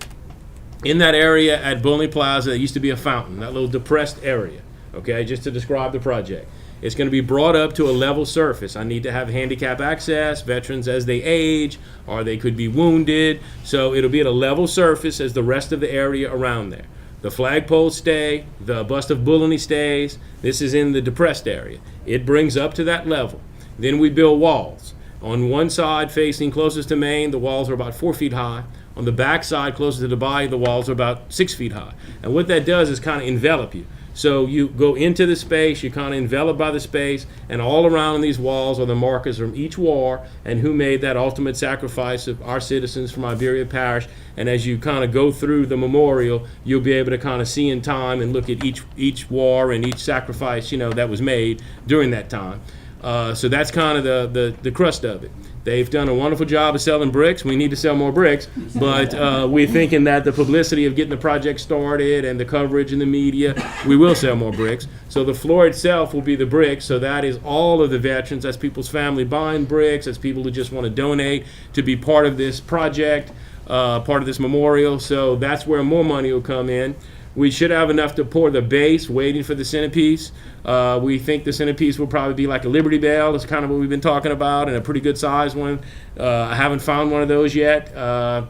in that area at Bully Plaza. There used to be a fountain, that little depressed area, okay, just to describe the project. It's going to be brought up to a level surface. I need to have handicap access, veterans as they age, or they could be wounded. So it'll be at a level surface as the rest of the area around there. The flagpoles stay, the bust of Bulleney stays. This is in the depressed area. It brings up to that level. Then we build walls. On one side facing closest to Main, the walls are about 4 feet high. On the back side closest to the bayou, the walls are about 6 feet high. And what that does is kind of envelop you. So you go into the space, you're kind of enveloped by the space, and all around these walls are the markers from each war and who made that ultimate sacrifice of our citizens from Iberia Parish. And as you kind of go through the memorial, you'll be able to kind of see in time and look at each war and each sacrifice, that was made during that time. So that's kind of the crust of it. They've done a wonderful job of selling bricks. We need to sell more bricks, but we're thinking that the publicity of getting the project started and the coverage in the media, we will sell more bricks. So the floor itself will be the bricks. So that is all of the veterans. That's people's family buying bricks. That's people who just want to donate to be part of this project, part of this memorial. So that's where more money will come in. We should have enough to pour the base, waiting for the centerpiece. We think the centerpiece will probably be like a Liberty Bell. That's kind of what we've been talking about, and a pretty good size one. I haven't found one of those yet, and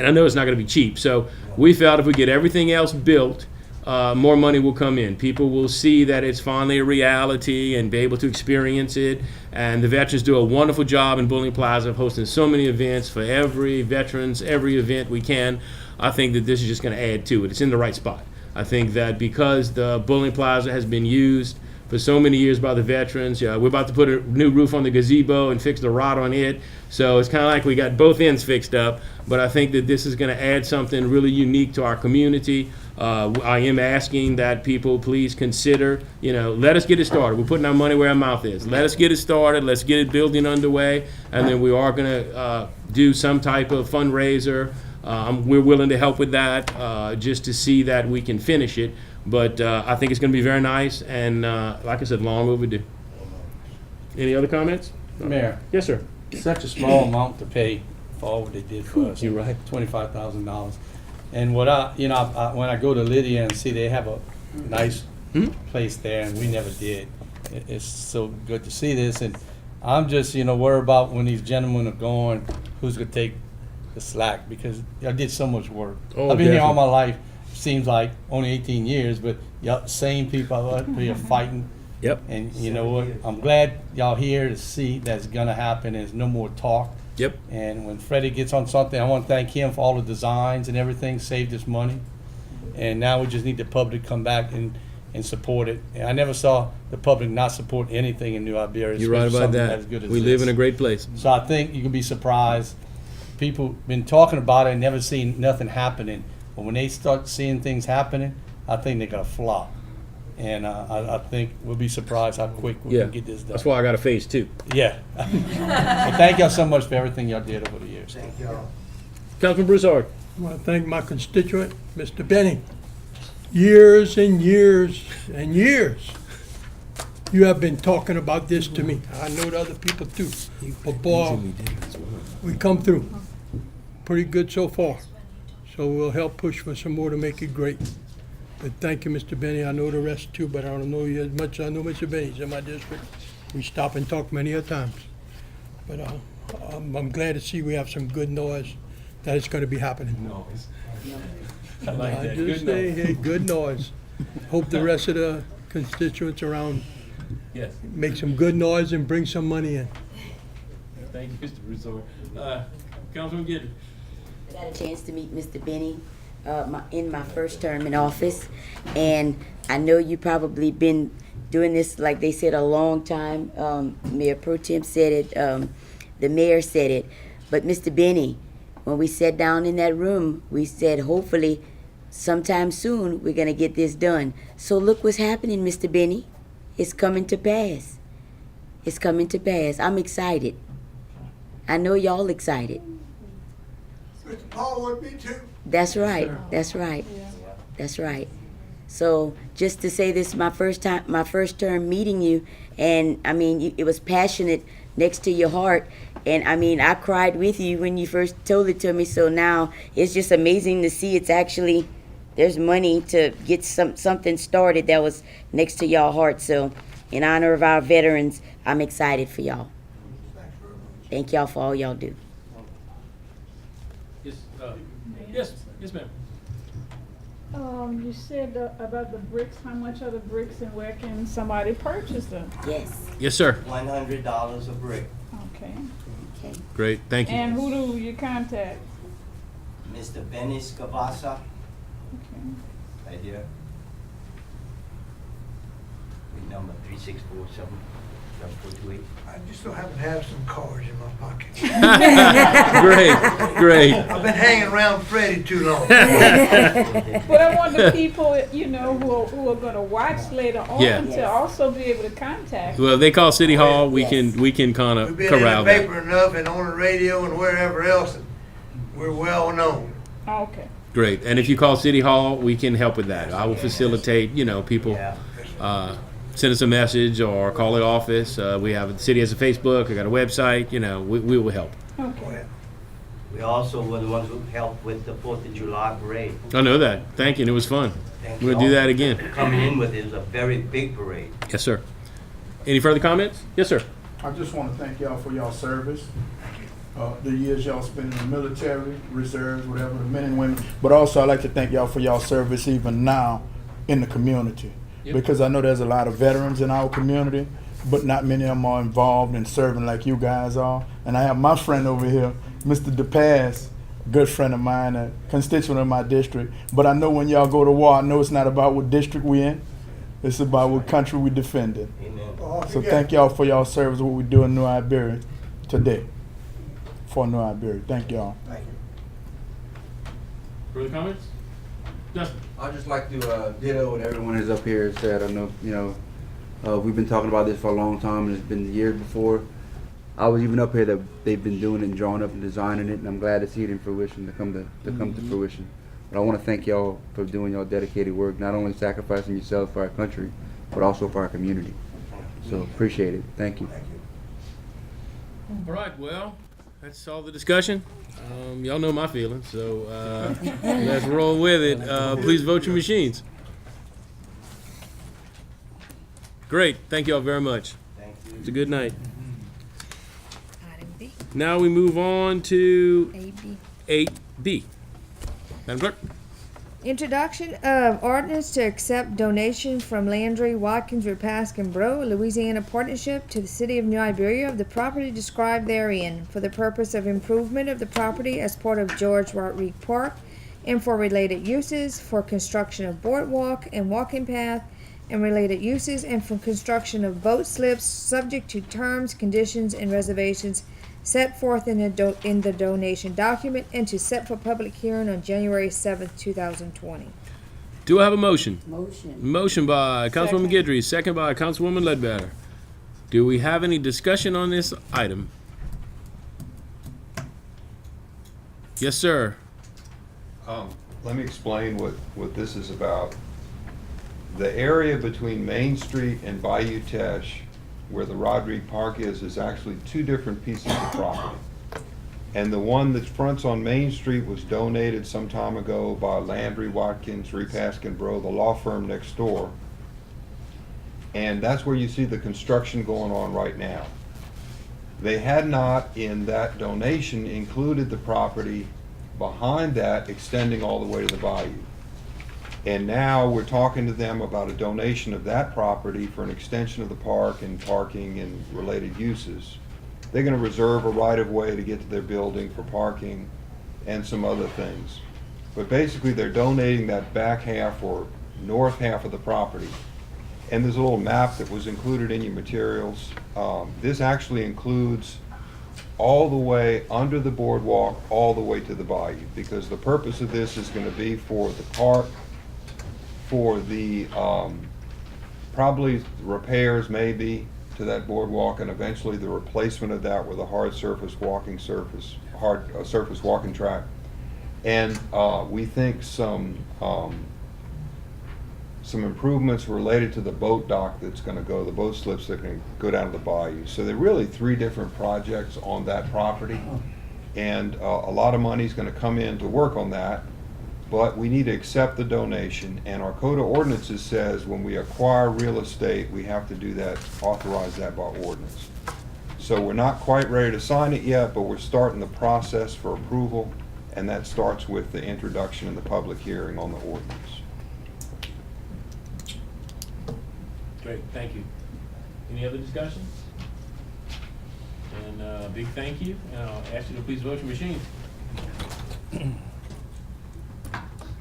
I know it's not going to be cheap. So we felt if we get everything else built, more money will come in. People will see that it's finally a reality and be able to experience it. And the veterans do a wonderful job in Bully Plaza of hosting so many events for every veterans, every event we can. I think that this is just going to add to it. It's in the right spot. I think that because the Bully Plaza has been used for so many years by the veterans, we're about to put a new roof on the gazebo and fix the rot on it. So it's kind of like we got both ends fixed up. But I think that this is going to add something really unique to our community. I am asking that people please consider, let us get it started. We're putting our money where our mouth is. Let us get it started. Let's get it building underway. And then we are going to do some type of fundraiser. We're willing to help with that, just to see that we can finish it. But I think it's going to be very nice, and like I said, long overdue. Any other comments? Mayor, Yes, sir. such a small amount to pay for all what they did for us. You're right. $25,000. And what when I go to Lydia and see they have a nice place there, and we never did. It's so good to see this, and I'm just worried about when these gentlemen are gone, who's gonna take the slack, because I did so much work. Oh, I've been here all my definitely. life. Seems like only 18 years, but same people up here fighting. Yep. And you know what? I'm glad y'all here to see that's gonna happen. There's no more talk. Yep. And when Freddie gets on something, I want to thank him for all the designs and everything, saved us money. And now we just need the public to come back and support it. And I never saw the public not support anything in New Iberia. You're right especially about something that. as good as We live this. in a great place. So I think you can be surprised. People been talking about it and never seen nothing happening. But when they start seeing things happening, I think they're gonna flop. And I think we'll be surprised how quick we Yeah. can get this done. That's why I got a phase 2. Yeah. But thank y'all so much for everything y'all did over the years. Councilman Broussard. I want to thank my constituent, Mr. Benny. Years and years and years, you have been talking about this to me. I know the other people too. But boy, we come through pretty good so far. So we'll help push for some more to make it great. But thank you, Mr. Benny. I know the rest too, but I don't know you as much as I know Mr. Benny. He's in my district. We stop and talk many a times. But I'm glad to see we have some good noise that it's going to be happening. I like I that. just Good say, noise. hey, good noise. Hope the rest of the constituents around Yes. make some good noise and bring some money in. Thank you, Mr. Broussard. Councilman Giddey. I got a chance to meet Mr. Benny in my first term in office, and I know you probably been doing this, like they said, a long time. Mayor Pro Tem said it, the mayor said it, but Mr. Benny, when we sat down in that room, we said hopefully sometime soon we're gonna get this done. So look what's happening, Mr. Benny. It's coming to pass. It's coming to pass. I'm excited. I know y'all excited. Mr. Paul would be too. That's right. That's right. That's right. So just to say this is my first term meeting you, and I mean, it was passionate next to your heart. And I mean, I cried with you when you first told it to me. So now it's just amazing to see it's actually, there's money to get something started that was next to y'all heart. So in honor of our veterans, I'm excited for y'all. Thank y'all for all y'all do. Yes, yes, ma'am. You said about the bricks, how much are the bricks and where can somebody purchase them? Yes. Yes, sir. $100 a brick. Okay. Okay. Great, thank you. And who do you contact? Mr. Benny Scavassa, Okay. right here. With number 3647-428. I just so happen to have some cards in my pocket. Great. I've been hanging around Freddie too long. But I want the people, who are gonna watch later on Yeah. to also be able to contact. Well, if they call City Hall, we can kind of We've been in corral the that. paper enough and on the radio and wherever else, and we're well known. Okay. Great. And if you call City Hall, we can help with that. I will facilitate, people send us a message or call the office. We have, the city has a Facebook, I got a website, we will help. Okay. We also were the ones who helped with the 4th of July parade. I know that. Thank you. And it was fun. Thank We're you going to do all that again. for coming in with it. It was a very big parade. Yes, sir. Any further comments? Yes, sir. I just want to thank y'all for y'all service. The years y'all spent in the military, reserves, whatever, the men and women. But also I'd like to thank y'all for y'all service even now in the community. Yep. Because I know there's a lot of veterans in our community, but not many of them are involved in serving like you guys are. And I have my friend over here, Mr. DePass, good friend of mine, a constituent of my district. But I know when y'all go to war, I know it's not about what district we in. It's about what country we defending. Amen. So thank y'all for y'all service, what we do in New Iberia today. For New Iberia. Thank y'all. Thank you. Further comments? Justin. I'd just like to ditto what everyone has up here said. I know, we've been talking about this for a long time, and it's been years before. I was even up here that they've been doing it and drawing up and designing it, and I'm glad to see it in fruition, to come to fruition. But I want to thank y'all for doing y'all dedicated work, not only sacrificing yourselves for our country, but also for our community. So appreciate it. Thank you. All right, well, that's all the discussion. Y'all know my feelings, so let's roll with it. Please vote your machines. Great, thank y'all very much. Thank you. It's a good night. Item B, Now we move on to AB. 8B. Madam Clerk? Introduction of ordinance to accept donation from Landry Watkins Repaskin Bro, Louisiana Partnership to the City of New Iberia of the property described therein for the purpose of improvement of the property as part of George Rodriguez Park and for related uses, for construction of boardwalk and walking path and related uses, and for construction of boat slips subject to terms, conditions, and reservations set forth in the donation document and to set for public hearing on January 7th, 2020. Do I have a motion? Motion. Motion by Councilwoman Guidry, second by Councilwoman Ledbetter. Do we have any discussion on this item? Yes, sir. Let me explain what this is about. The area between Main Street and Bayou Teche, where the Rodriguez Park is actually two different pieces of property. And the one that fronts on Main Street was donated some time ago by Landry Watkins Repaskin Bro, the law firm next door. And that's where you see the construction going on right now. They had not, in that donation, included the property behind that extending all the way to the bayou. And now we're talking to them about a donation of that property for an extension of the park and parking and related uses. They're going to reserve a right-of-way to get to their building for parking and some other things. But basically they're donating that back half or north half of the property. And there's a little map that was included in your materials. This actually includes all the way under the boardwalk, all the way to the bayou, because the purpose of this is going to be for the park, for the probably repairs maybe to that boardwalk, and eventually the replacement of that with a hard surface walking track. And we think some improvements related to the boat dock that's going to go, the boat slips that can go down to the bayou. So there are really 3 different projects on that property, and a lot of money is going to come in to work on that. But we need to accept the donation, and our code of ordinances says when we acquire real estate, we have to do that, authorize that by ordinance. So we're not quite ready to sign it yet, but we're starting the process for approval, and that starts with the introduction and the public hearing on the ordinance. Great, thank you. Any other discussion? And big thank you, and I'll ask you to please vote your machines.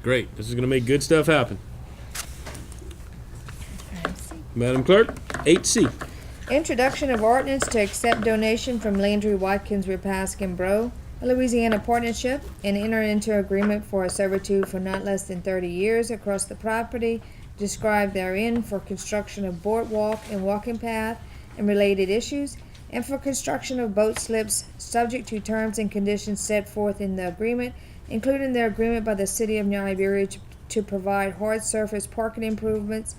Great, this is gonna make good stuff happen. Madam Clerk, 8C. Introduction of ordinance to accept donation from Landry Watkins Repasque and Bro, a Louisiana partnership, and enter into agreement for a servitude for not less than 30 years across the property described therein for construction of boardwalk and walking path and related issues, and for construction of boat slips, subject to terms and conditions set forth in the agreement, including the agreement by the City of New Iberia to provide hard surface parking improvements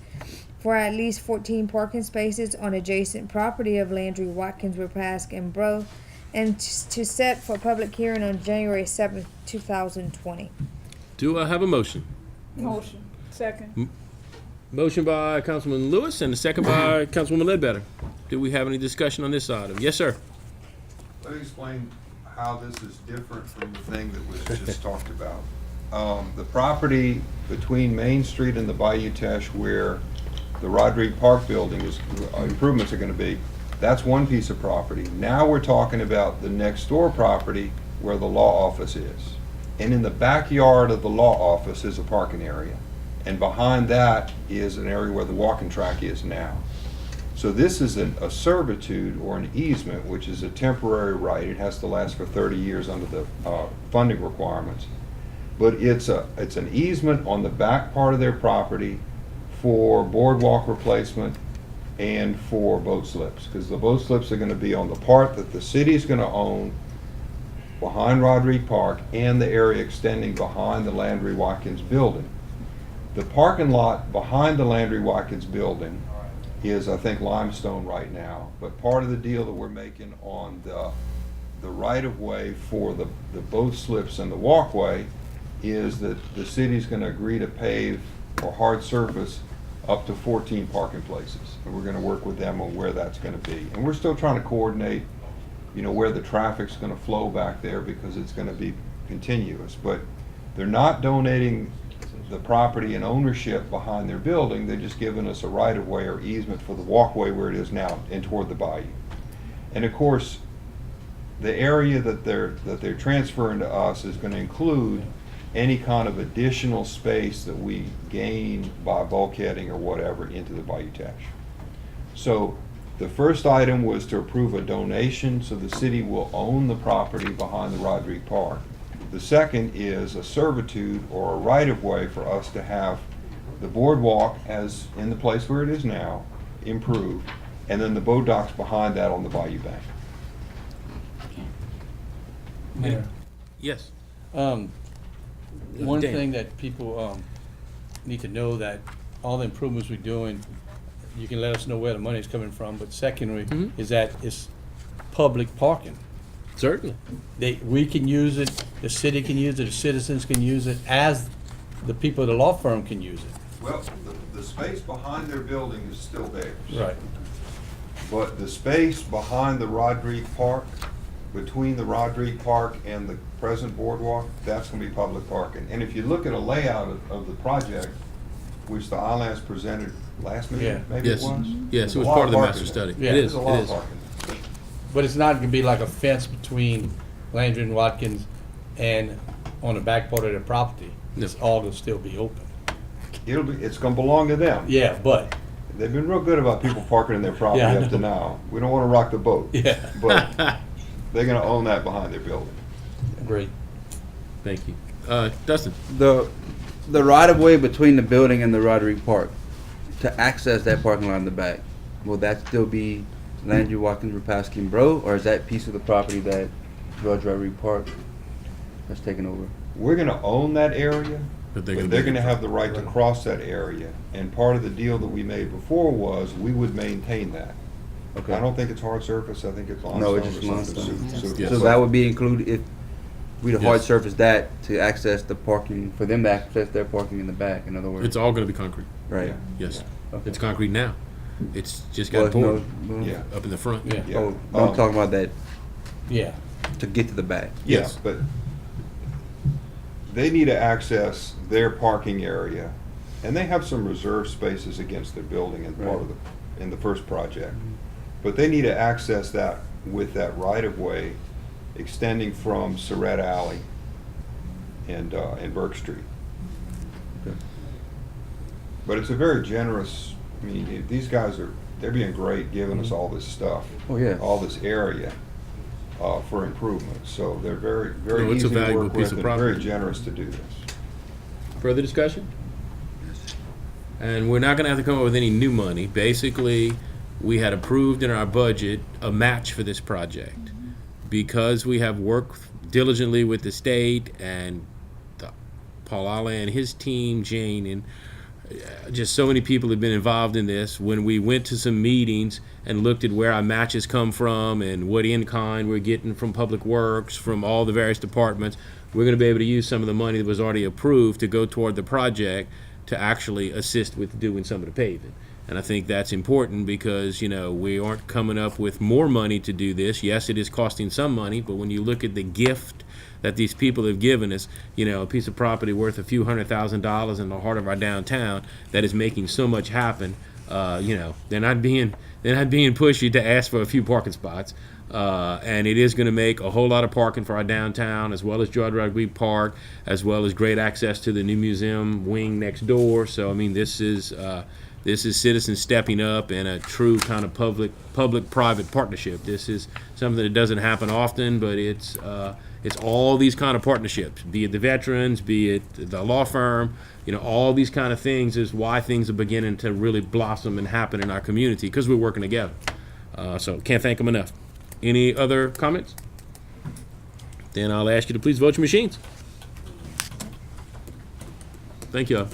for at least 14 parking spaces on adjacent property of Landry Watkins Repasque and Bro, and to set for public hearing on January 7th, 2020. Do I have a motion? Motion. Second. Motion by Councilman Lewis and a second by Councilwoman Ledbetter. Do we have any discussion on this item? Yes, sir. Let me explain how this is different from the thing that was just talked about. The property between Main Street and the Bayou Teche where the Rodrigue Park building is, improvements are gonna be, that's one piece of property. Now we're talking about the next door property where the law office is. And in the backyard of the law office is a parking area. And behind that is an area where the walking track is now. So this is a servitude or an easement, which is a temporary right. It has to last for 30 years under the funding requirements. But it's an easement on the back part of their property for boardwalk replacement and for boat slips, because the boat slips are going to be on the part that the city is going to own behind Rodrigue Park and the area extending behind the Landry Watkins building. The parking lot behind the Landry Watkins building is, I think, limestone right now, but part of the deal that we're making on the right-of-way for the boat slips and the walkway is that the city's going to agree to pave or hard surface up to 14 parking places, and we're going to work with them on where that's going to be. And we're still trying to coordinate, you know, where the traffic's going to flow back there, because it's going to be continuous. But they're not donating the property and ownership behind their building. They're just giving us a right-of-way or easement for the walkway where it is now and toward the bayou. And of course, the area that they're transferring to us is going to include any kind of additional space that we gain by bulkheading or whatever into the Bayou Teche. So the first item was to approve a donation so the city will own the property behind the Rodrigue Park. The second is a servitude or a right-of-way for us to have the boardwalk as in the place where it is now, improved, and then the boat docks behind that on the Bayou Bank. Mayor. Yes. One Dan. thing that people need to know, that all the improvements we're doing, you can let us know where the money is coming from, but secondary is that it's public parking. Certainly. We can use it, the city can use it, the citizens can use it, as the people of the law firm can use it. Well, the space behind their building is still theirs. Right. But the space behind the Rodrigue Park, between the Rodrigue Park and the present boardwalk, that's going to be public parking. And if you look at a layout of the project, which the Islands presented last meeting, Yeah. maybe Yes. it was? Yes, There's it was a lot part of the of master parking study. there. Yeah. It There's is, a lot it of is. parking. But it's not gonna be like a fence between Landry and Watkins and on the back part of their property. It's all gonna still be open. It's going to belong to them. Yeah, but, They've been real good about people parking in their property Yeah, I up to know. now. We don't want to rock the boat. yeah, But they're going to own that behind their building. great. Thank you. Dustin. The right of way between the building and the Rodrigue Park, to access that parking lot in the back, will that still be Landry, Watkins, Rapaski, and Bro, or is that piece of the property that George Rodriguez Park has taken over? We're gonna own that area, But but they're gonna have the right to cross that area. And part of the deal that we made before was we would maintain that. Okay. I don't think it's hard surface, I think it's limestone. No, it's just or something. limestone. Yes. So that would be included if we'd hard Yes. surface that to access the parking, for them to access their parking in the back, in other words. It's all gonna be concrete. Right. Yes. Okay. It's concrete now. It's just Well, got poured no, Yeah. up in the front. Yeah. Yeah. Oh, no, I'm talking about that Yeah. to get to the back. Yes, but they need to access their parking area, and they have some reserve spaces against their building in part of the, in the first project. But they need to access that with that right-of-way extending from Surratt Alley and Burke Street. Okay. But it's a very generous, I mean, these guys they're being great giving us all this stuff. Oh, yeah. All this area for improvement. So they're very, very No, it's a easy to valuable work piece with of and property. very generous to do this. Further discussion? And we're not gonna have to come up with any new money. Basically, we had approved in our budget a match for this project. Because we have worked diligently with the state and Paul Alla and his team, Jane, and just so many people have been involved in this. When we went to some meetings and looked at where our matches come from and what in-kind we're getting from Public Works, from all the various departments, we're gonna be able to use some of the money that was already approved to go toward the project to actually assist with doing some of the paving. And I think that's important because, you know, we aren't coming up with more money to do this. Yes, it is costing some money, but when you look at the gift that these people have given us, you know, a piece of property worth a few $100,000 in the heart of our downtown that is making so much happen, you know, they're not being pushy to ask for a few parking spots. And it is going to make a whole lot of parking for our downtown, as well as George Rodriguez Park, as well as great access to the new museum wing next door. So, I mean, this is citizens stepping up in a true kind of public-private partnership. This is something that doesn't happen often, but it's all these kind of partnerships, be it the veterans, be it the law firm, you know, all these kind of things is why things are beginning to really blossom and happen in our community, because we're working together. So can't thank them enough. Any other comments? Then I'll ask you to please vote your machines. Thank you all.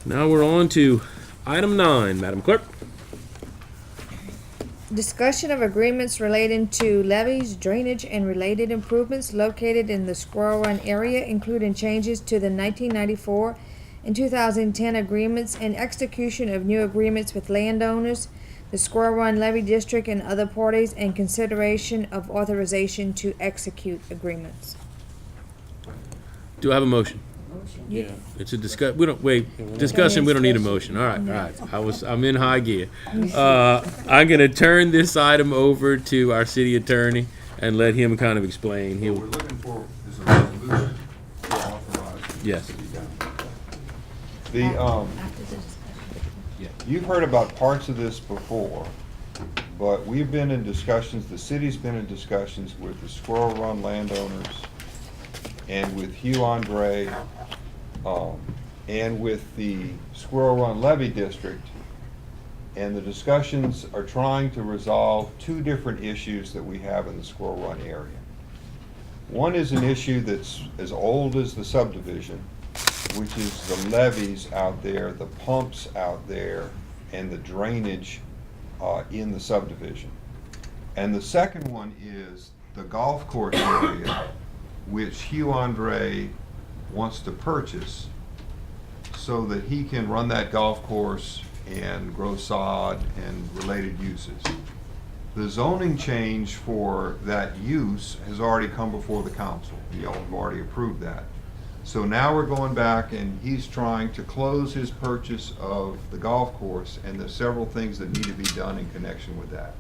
Now we're on to item 9, Madam Clerk. Discussion of agreements relating to levees, drainage, and related improvements located in the Squirrel Run area, including changes to the 1994 and 2010 agreements and execution of new agreements with landowners, the Squirrel Run Levee District, and other parties, and consideration of authorization to execute agreements. Do I have a motion? Yeah. It's a discussion, we don't need a motion. All right. I'm in high gear. I'm gonna turn this item over to our city attorney and let him kind of explain. What we're looking for is a resolution to authorize. Yes. You've heard about parts of this before, but we've been in discussions, the city's been in discussions with the Squirrel Run landowners and with Hugh Andre, and with the Squirrel Run Levee District. And the discussions are trying to resolve two different issues that we have in the Squirrel Run area. One is an issue that's as old as the subdivision, which is the levees out there, the pumps out there, and the drainage in the subdivision. And the second one is the golf course area, which Hugh Andre wants to purchase so that he can run that golf course and grow sod and related uses. The zoning change for that use has already come before the council. Y'all have already approved that. So now we're going back and he's trying to close his purchase of the golf course, and there's several things that need to be done in connection with that.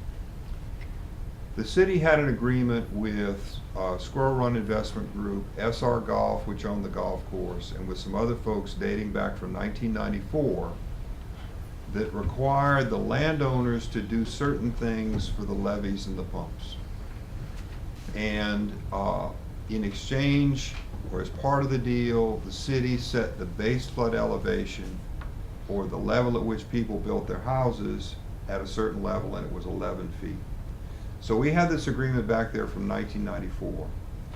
The city had an agreement with Squirrel Run Investment Group, SR Golf, which owned the golf course, and with some other folks dating back from 1994 that required the landowners to do certain things for the levees and the pumps. And in exchange, or as part of the deal, the city set the base flood elevation or the level at which people built their houses at a certain level, and it was 11 feet. So we had this agreement back there from 1994,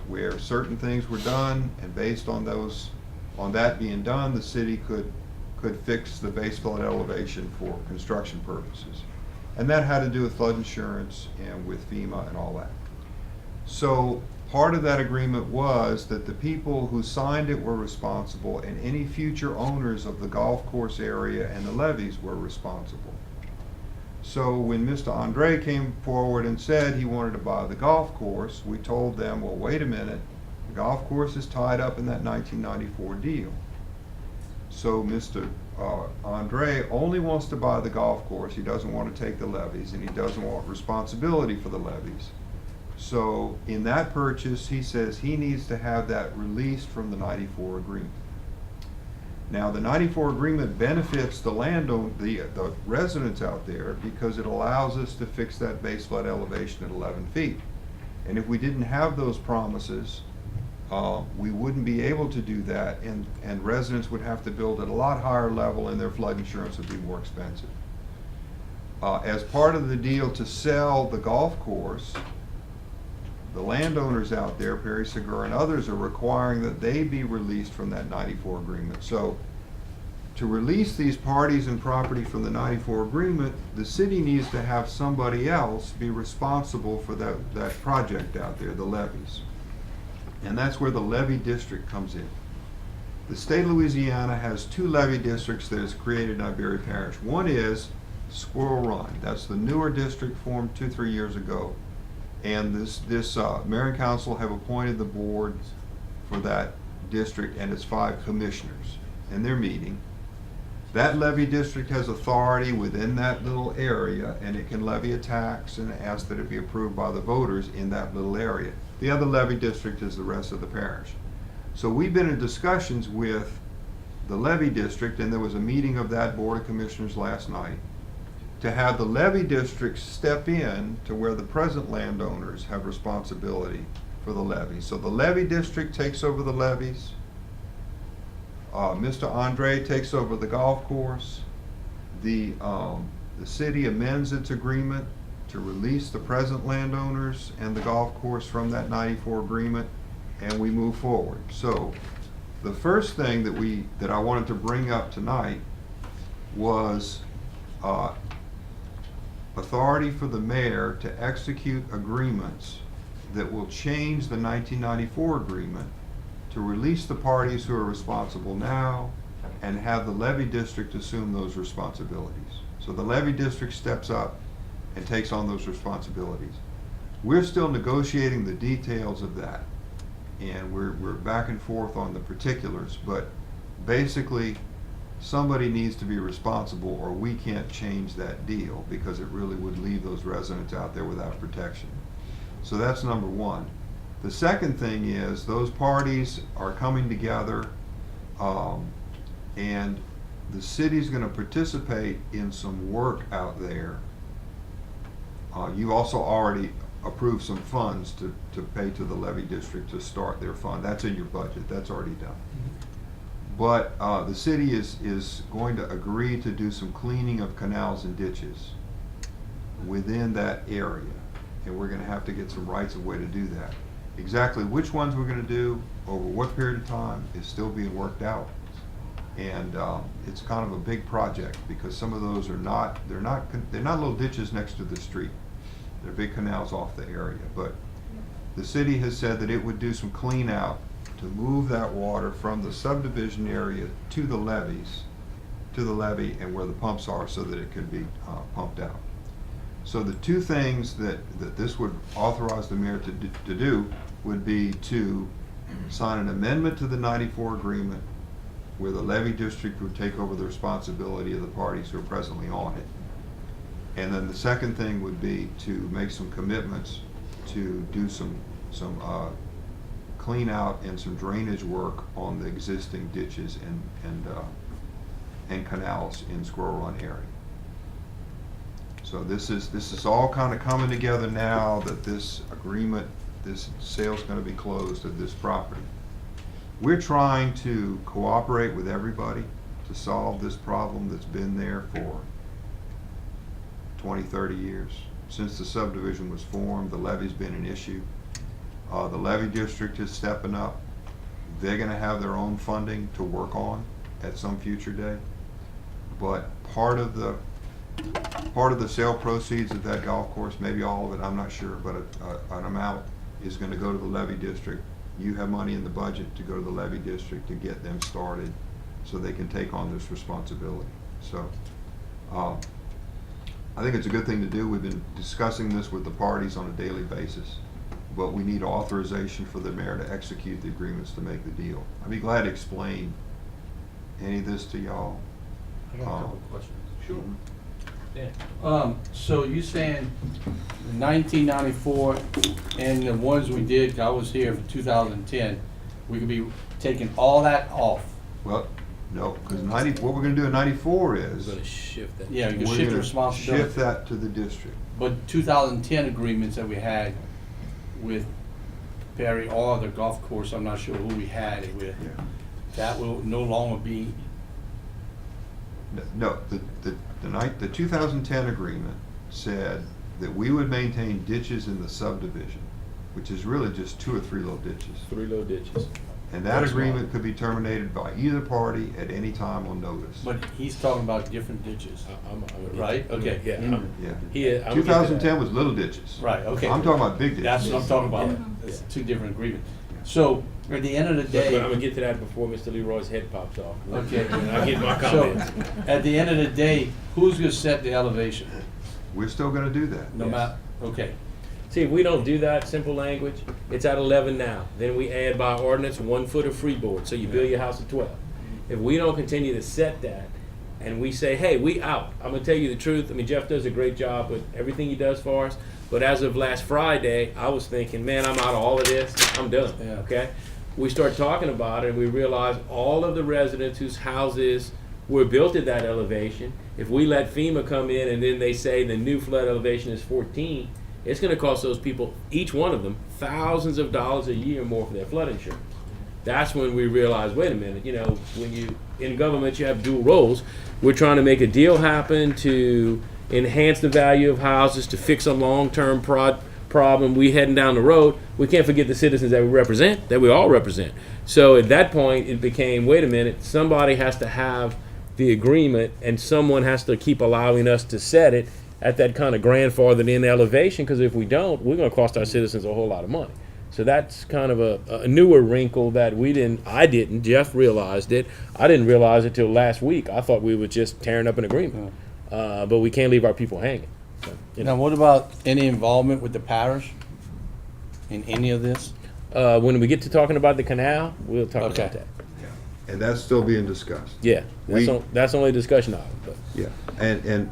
where certain things were done, and based on that being done, the city could fix the base flood elevation for construction purposes. And that had to do with flood insurance and with FEMA and all that. So part of that agreement was that the people who signed it were responsible, and any future owners of the golf course area and the levees were responsible. So when Mr. Andre came forward and said he wanted to buy the golf course, we told them, well, wait a minute, the golf course is tied up in that 1994 deal. So Mr. Andre only wants to buy the golf course. He doesn't want to take the levies, and he doesn't want responsibility for the levies. So in that purchase, he says he needs to have that released from the 94 agreement. Now, the 94 agreement benefits the landowner, the residents out there, because it allows us to fix that base flood elevation at 11 feet. And if we didn't have those promises, we wouldn't be able to do that, and residents would have to build at a lot higher level, and their flood insurance would be more expensive. As part of the deal to sell the golf course, the landowners out there, Perry Segura and others, are requiring that they be released from that 94 agreement. So to release these parties and property from the 94 agreement, the city needs to have somebody else be responsible for that project out there, the levees. And that's where the levee district comes in. The state of Louisiana has 2 levee districts that is created in Iberia Parish. One is Squirrel Run. That's the newer district formed 2-3 years ago. And this mayor and council have appointed the board for that district and its 5 commissioners, and they're meeting. That levy district has authority within that little area, and it can levy a tax and ask that it be approved by the voters in that little area. The other levy district is the rest of the parish. So we've been in discussions with the levy district, and there was a meeting of that board of commissioners last night, to have the levy districts step in to where the present landowners have responsibility for the levies. So the levy district takes over the levies. Mr. Andre takes over the golf course. The city amends its agreement to release the present landowners and the golf course from that 94 agreement, and we move forward. So the first thing that I wanted to bring up tonight was authority for the mayor to execute agreements that will change the 1994 agreement to release the parties who are responsible now and have the levy district assume those responsibilities. So the levy district steps up and takes on those responsibilities. We're still negotiating the details of that, and we're back and forth on the particulars, but basically somebody needs to be responsible, or we can't change that deal, because it really would leave those residents out there without protection. So that's number one. The second thing is those parties are coming together, and the city's going to participate in some work out there. You also already approved some funds to pay to the levy district to start their fund. That's in your budget. That's already done. But the city is going to agree to do some cleaning of canals and ditches within that area. And we're going to have to get some rights of way to do that. Exactly which ones we're going to do over what period of time is still being worked out. And it's kind of a big project, because some of those are they're not little ditches next to the street. They're big canals off the area. But the city has said that it would do some clean out to move that water from the subdivision area to the levees, to the levee and where the pumps are, so that it could be pumped out. So the 2 things that this would authorize the mayor to do would be to sign an amendment to the 94 agreement, where the levee district would take over the responsibility of the parties who are presently on it. And then the second thing would be to make some commitments to do some clean out and some drainage work on the existing ditches and canals in Squirrel Run area. So this is all kind of coming together now that this agreement, this sale's going to be closed of this property. We're trying to cooperate with everybody to to solve this problem that's been there for 20, 30 years. Since the subdivision was formed, the levee's been an issue. The levee district is stepping up. They're gonna have their own funding to work on at some future day. But part of the sale proceeds of that golf course, maybe all of it, I'm not sure, but an amount is gonna go to the levee district. You have money in the budget to go to the levee district to get them started so they can take on this responsibility. So, I think it's a good thing to do. We've been discussing this with the parties on a daily basis, but we need authorization for the mayor to execute the agreements to make the deal. I'd be glad to explain any of this to y'all. I got a couple of questions. Sure. Yeah. So you saying 1994 and the ones we did, I was here for 2010, we could be taking all that off? Well, no, because what we're gonna do in 94 is, We're gonna shift that. Yeah, you can we're shift the gonna responsibility. shift that to the district. But 2010 agreements that we had with Perry or the golf course, I'm not sure who we had it with, Yeah. that will no longer be, No, the 2010 agreement said that we would maintain ditches in the subdivision, which is really just 2 or 3 little ditches. 3 little ditches. And that agreement could be terminated by either party at any time on notice. but he's talking about different ditches. I'm get Right? that. Okay. Yeah. Yeah. I'm gonna get to that. 2010 was little ditches. Right, okay. I'm talking about big ditches. That's what I'm talking about. Yeah. It's 2 different agreements. So, at the end of the But I'm gonna day, get to that before Mr. Leroy's head pops off. okay. When I get my So, comments. at the end of the day, who's gonna set the elevation? We're still gonna do that. No matter, okay. See, if we don't do that, simple language, it's at 11 now. Then we add by ordinance 1 foot of freeboard, so you build your house at 12. If we don't continue to set that, and we say, hey, we out. I'm gonna tell you the truth. I mean, Jeff does a great job with everything he does for us. But as of last Friday, I was thinking, man, I'm out of all of this. I'm done. Yeah. Okay. We start talking about it, and we realize all of the residents whose houses were built at that elevation. If we let FEMA come in and then they say the new flood elevation is 14, it's going to cost those people, each one of them, thousands of dollars a year more for their flood insurance. That's when we realize, wait a minute, you know, when you, in government, you have dual roles. We're trying to make a deal happen to enhance the value of houses, to fix a long-term problem. We heading down the road. We can't forget the citizens that we represent, that we all represent. So at that point, it became, wait a minute, somebody has to have the agreement and someone has to keep allowing us to set it at that kind of grandfathered in elevation, because if we don't, we're going to cost our citizens a whole lot of money. So that's kind of a newer wrinkle that I didn't, Jeff realized it. I didn't realize it till last week. I thought we were just tearing up an agreement. But we can't leave our people hanging. So, you know. Now, what about any involvement with the parish in any of this? When we get to talking about the canal, we'll talk Okay. about that. And that's still being discussed. Yeah, that's only a discussion item. But Yeah, and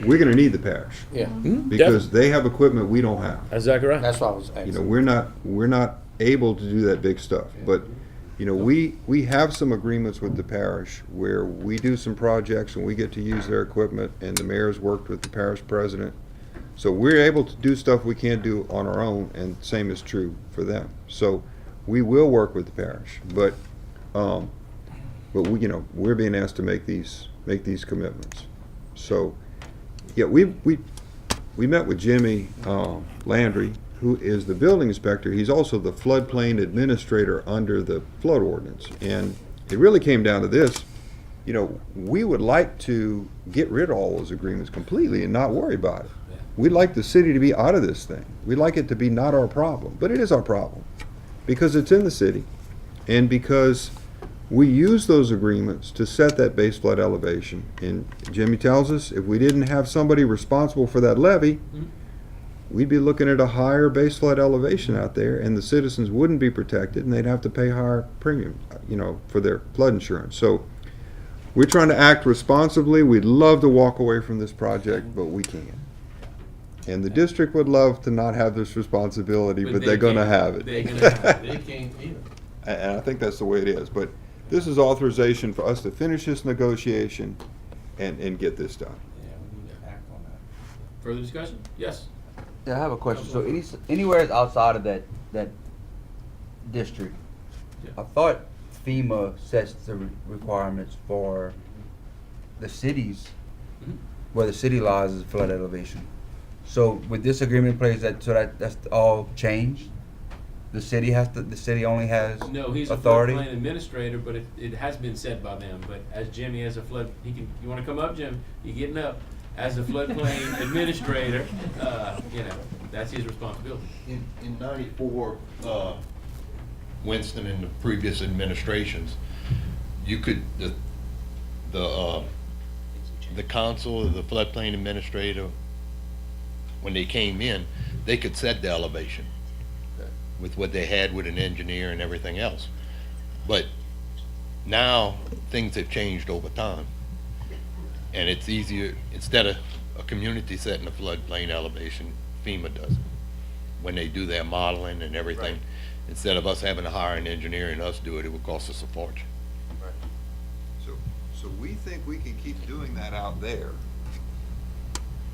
we're gonna need the parish. Yeah. Because they have equipment we don't have. That's exactly right. That's what I was You know, asking. we're not able to do that big stuff, but, you know, we have some agreements with the parish where we do some projects and we get to use their equipment, and the mayor's worked with the parish president. So we're able to do stuff we can't do on our own, and same is true for them. So we will work with the parish, but we, you know, we're being asked to make these commitments. So, yeah, we met with Jimmy Landry, who is the building inspector. He's also the floodplain administrator under the flood ordinance. And it really came down to this, you know, we would like to get rid of all those agreements completely and not worry about it. We'd like the city to be out of this thing. We'd like it to be not our problem, but it is our problem because it's in the city and because we use those agreements to set that base flood elevation. And Jimmy tells us if we didn't have somebody responsible for that levee, we'd be looking at a higher base flood elevation out there, and the citizens wouldn't be protected, and they'd have to pay higher premium, you know, for their flood insurance. So we're trying to act responsibly. We'd love to walk away from this project, but we can't. And the district would love to not have this responsibility, but they're going to have it. They can't either. And I think that's the way it is. But this is authorization for us to finish this negotiation and get this done. Yeah, we need to act on that. further discussion? Yes. Yeah, I have a question. So anywhere outside of that district, Yeah. I thought FEMA sets the requirements for the cities, where the city lies is flood elevation. So with this agreement in place, that's all changed? The city only has No, he's authority? a floodplain administrator, but it has been said by them. But as Jimmy, as a flood, you want to come up, Jim? You getting up? As a floodplain administrator, that's his responsibility. In '94, Winston and the previous administrations, you could, the council, or the floodplain administrator, when they came in, they could set the elevation with what they had with an engineer and everything else. But now, things have changed over time. And it's easier, instead of a community setting a floodplain elevation, FEMA does it. When they do their modeling and everything, Right. instead of us having to hire an engineer and us do it, it would cost us a fortune. So we think we can keep doing that out there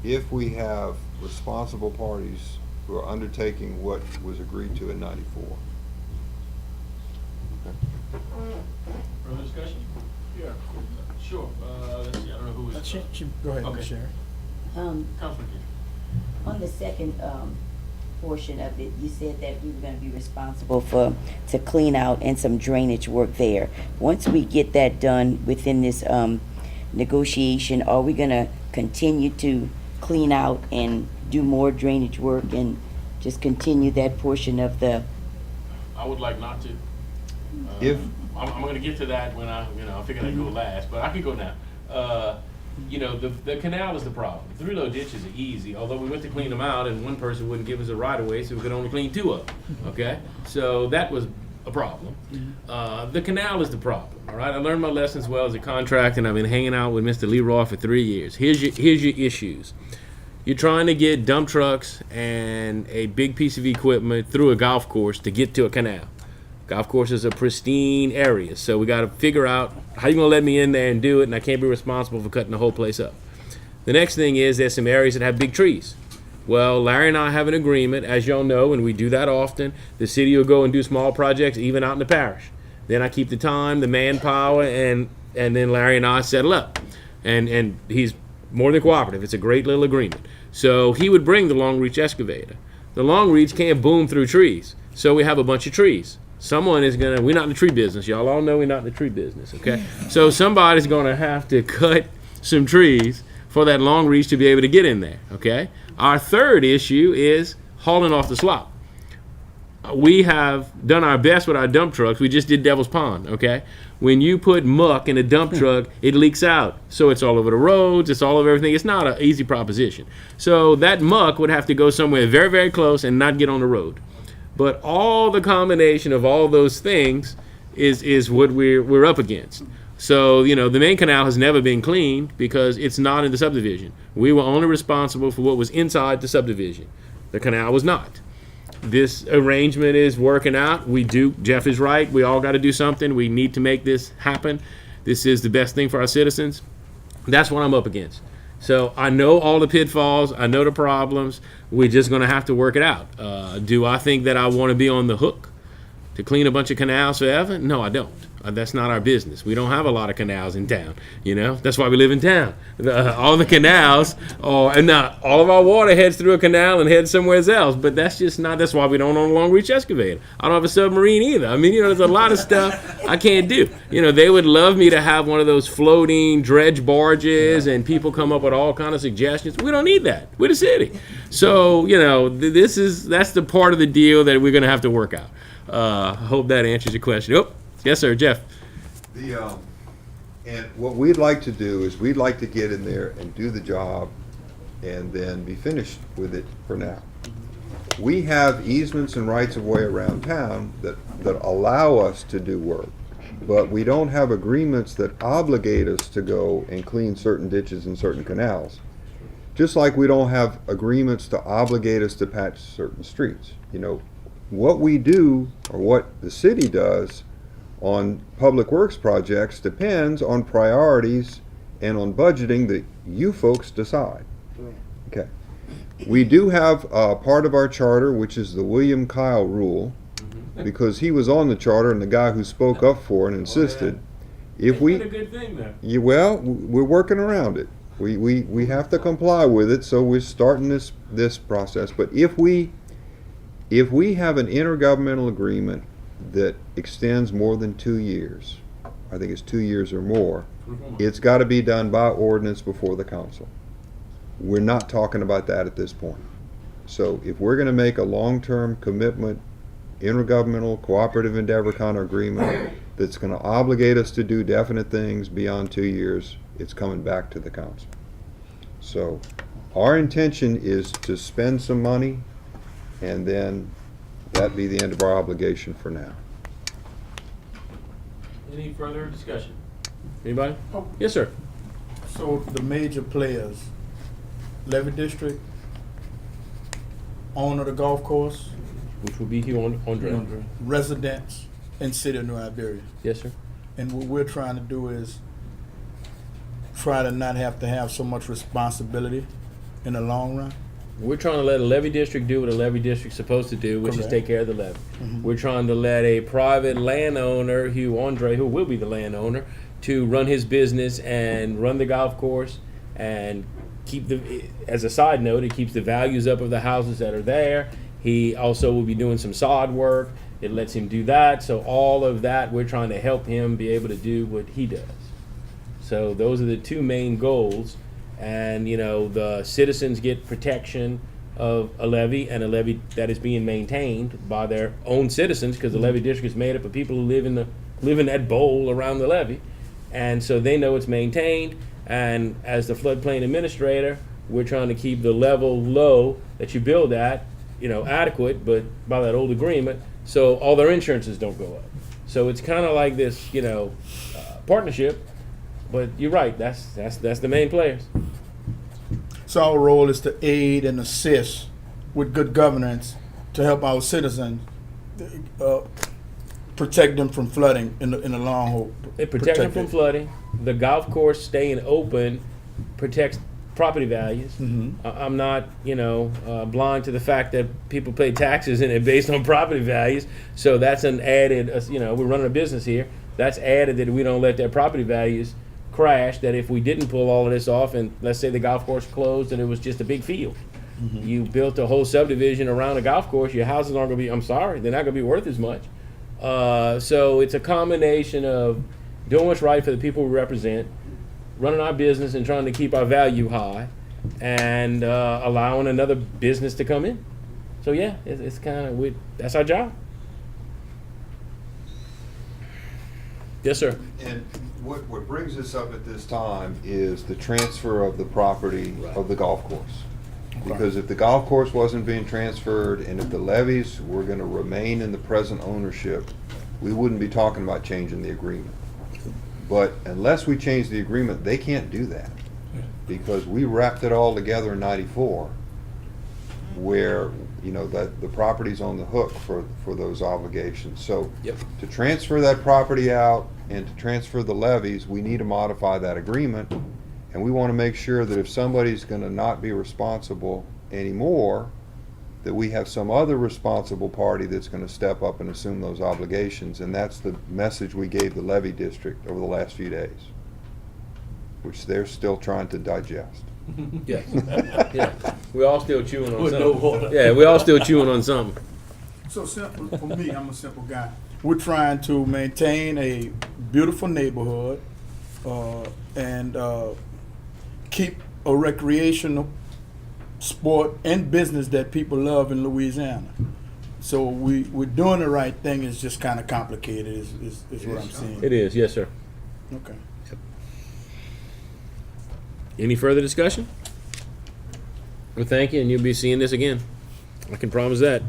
if we have responsible parties who are undertaking what was agreed to in '94. Further discussion? Yeah. Sure. Let's see. I don't know who was. Go ahead, Okay. Ms. Sherry. Councilman King. On the second portion of it, you said that we were gonna be responsible to clean out and some drainage work there. Once we get that done within this negotiation, are we gonna continue to clean out and do more drainage work and just continue that portion of the? I would like not to. If- I'm going to get to that when I figured I'd go last, but I could go now. The canal is the problem. 3 low ditches are easy, although we went to clean them out and one person wouldn't give us a right of way, so we could only clean 2 of them. Okay, so that was a problem. The canal is the problem. All right, I learned my lessons well as a contractor, and I've been hanging out with Mr. Leroy for 3 years. Here's your issues. You're trying to get dump trucks and a big piece of equipment through a golf course to get to a canal. Golf course is a pristine area, so we got to figure out how you gonna let me in there and do it, and I can't be responsible for cutting the whole place up. The next thing is there's some areas that have big trees. Well, Larry and I have an agreement, as y'all know, and we do that often. The city will go and do small projects, even out in the parish. Then I keep the time, the manpower, and then Larry and I settle up. And he's more than cooperative. It's a great little agreement. So he would bring the long reach excavator. The long reach can't boom through trees, so we have a bunch of trees. Someone is gonna, we're not in the tree business. Y'all all know we're not in the tree business, okay? So somebody's gonna have to cut some trees for that long reach to be able to get in there, okay? Our third issue is hauling off the slop. We have done our best with our dump trucks. We just did Devil's Pond, okay? When you put muck in a dump truck, it leaks out. So it's all over the roads, it's all over everything. It's not an easy proposition. So that muck would have to go somewhere very, very close and not get on the road. But all the combination of all those things is what we're up against. So, the main canal has never been cleaned because it's not in the subdivision. We were only responsible for what was inside the subdivision. The canal was not. This arrangement is working out. Jeff is right. We all got to do something. We need to make this happen. This is the best thing for our citizens. That's what I'm up against. So I know all the pitfalls. I know the problems. We're just going to have to work it out. Do I think that I want to be on the hook to clean a bunch of canals forever? No, I don't. That's not our business. We don't have a lot of canals in town. That's why we live in town. All the canals, and now all of our water heads through a canal and heads somewhere else. But that's just not. That's why we don't own a long reach excavator. I don't have a submarine either. I mean, there's a lot of stuff I can't do. They would love me to have one of those floating dredge barges, and people come up with all kind of suggestions. We don't need that. We're the city. So that's the part of the deal that we're going to have to work out. I hope that answers your question. Oh, yes, sir, Jeff. And what we'd like to do is we'd like to get in there and do the job and then be finished with it for now. We have easements and rights of way around town that allow us to do work, but we don't have agreements that obligate us to go and clean certain ditches and certain canals. Just like we don't have agreements to obligate us to patch certain streets. What we do, or what the city does on public works projects, depends on priorities and on budgeting that you folks decide. Okay. We do have part of our charter, which is the William Kyle rule, because he was on the charter and the guy who spoke up for and insisted. If It's we, been a good thing though. yeah, well, we're working around it. We have to comply with it, so we're starting this process. But if we have an intergovernmental agreement that extends more than 2 years, I think it's 2 years or more, it's got to be done by ordinance before the council. We're not talking about that at this point. So if we're going to make a long-term commitment, intergovernmental cooperative endeavor kind of agreement that's going to obligate us to do definite things beyond 2 years, it's coming back to the council. So our intention is to spend some money, and then that be the end of our obligation for now. Any further discussion? Anybody? Yes, sir. So the major players, Levy District, owner of the golf course, Which will be Hugh Andre. residents in City of New Iberia. Yes, sir. And what we're trying to do is try to not have to have so much responsibility in the long run. We're trying to let a levy district do what a levy district's supposed to do, which is Correct. take care of the levy. Mhm. We're trying to let a private landowner, Hugh Andre, who will be the landowner, to run his business and run the golf course and keep the, as a side note, it keeps the values up of the houses that are there. He also will be doing some sod work. It lets him do that. So all of that, we're trying to help him be able to do what he does. So those are the two main goals. And, you know, the citizens get protection of a levy, and a levy that is being maintained by their own citizens, because the levy district is made up of people who live in that bowl around the levy. And so they know it's maintained. And as the floodplain administrator, we're trying to keep the level low that you build at, you know, adequate, but by that old agreement, so all their insurances don't go up. So it's kind of like this, you know, partnership. But you're right. That's the main players. So our role is to aid and assist with good governance to help our citizens protect them from flooding in the long haul. It protects them from flooding. The golf course staying open protects property values. I'm not, you know, blind to the fact that people pay taxes in it based on property values. So that's an added, you know, we're running a business here. That's added that we don't let their property values crash, that if we didn't pull all of this off and let's say the golf course closed and it was just a big field, you built a whole subdivision around a golf course, your houses aren't going to be, I'm sorry, they're not going to be worth as much. So it's a combination of doing what's right for the people we represent, running our business and trying to keep our value high, and allowing another business to come in. So yeah, it's kind of, that's our job. Yes, sir. And what brings us up at this time is the transfer of the property of the golf course. Because if the golf course wasn't being transferred and if the levies were going to remain in the present ownership, we wouldn't be talking about changing the agreement. But unless we change the agreement, they can't do that. Because we wrapped it all together in '94, where, you know, that the property's on the hook for those obligations. So to transfer that property out and to transfer the levies, we need to modify that agreement. And we want to make sure that if somebody's going to not be responsible anymore, that we have some other responsible party that's going to step up and assume those obligations. And that's the message we gave the levy district over the last few days, which they're still trying to digest. Yeah, yeah. We all still chewing on With no something. water. Yeah, we all still chewing on something. So simple for me, I'm a simple guy. We're trying to maintain a beautiful neighborhood and keep a recreational sport and business that people love in Louisiana. So we're doing the right thing. It's just kind of complicated is what I'm saying. It is, yes, sir. Okay. Any further discussion? Well, thank you, and you'll be seeing this again. I can promise that.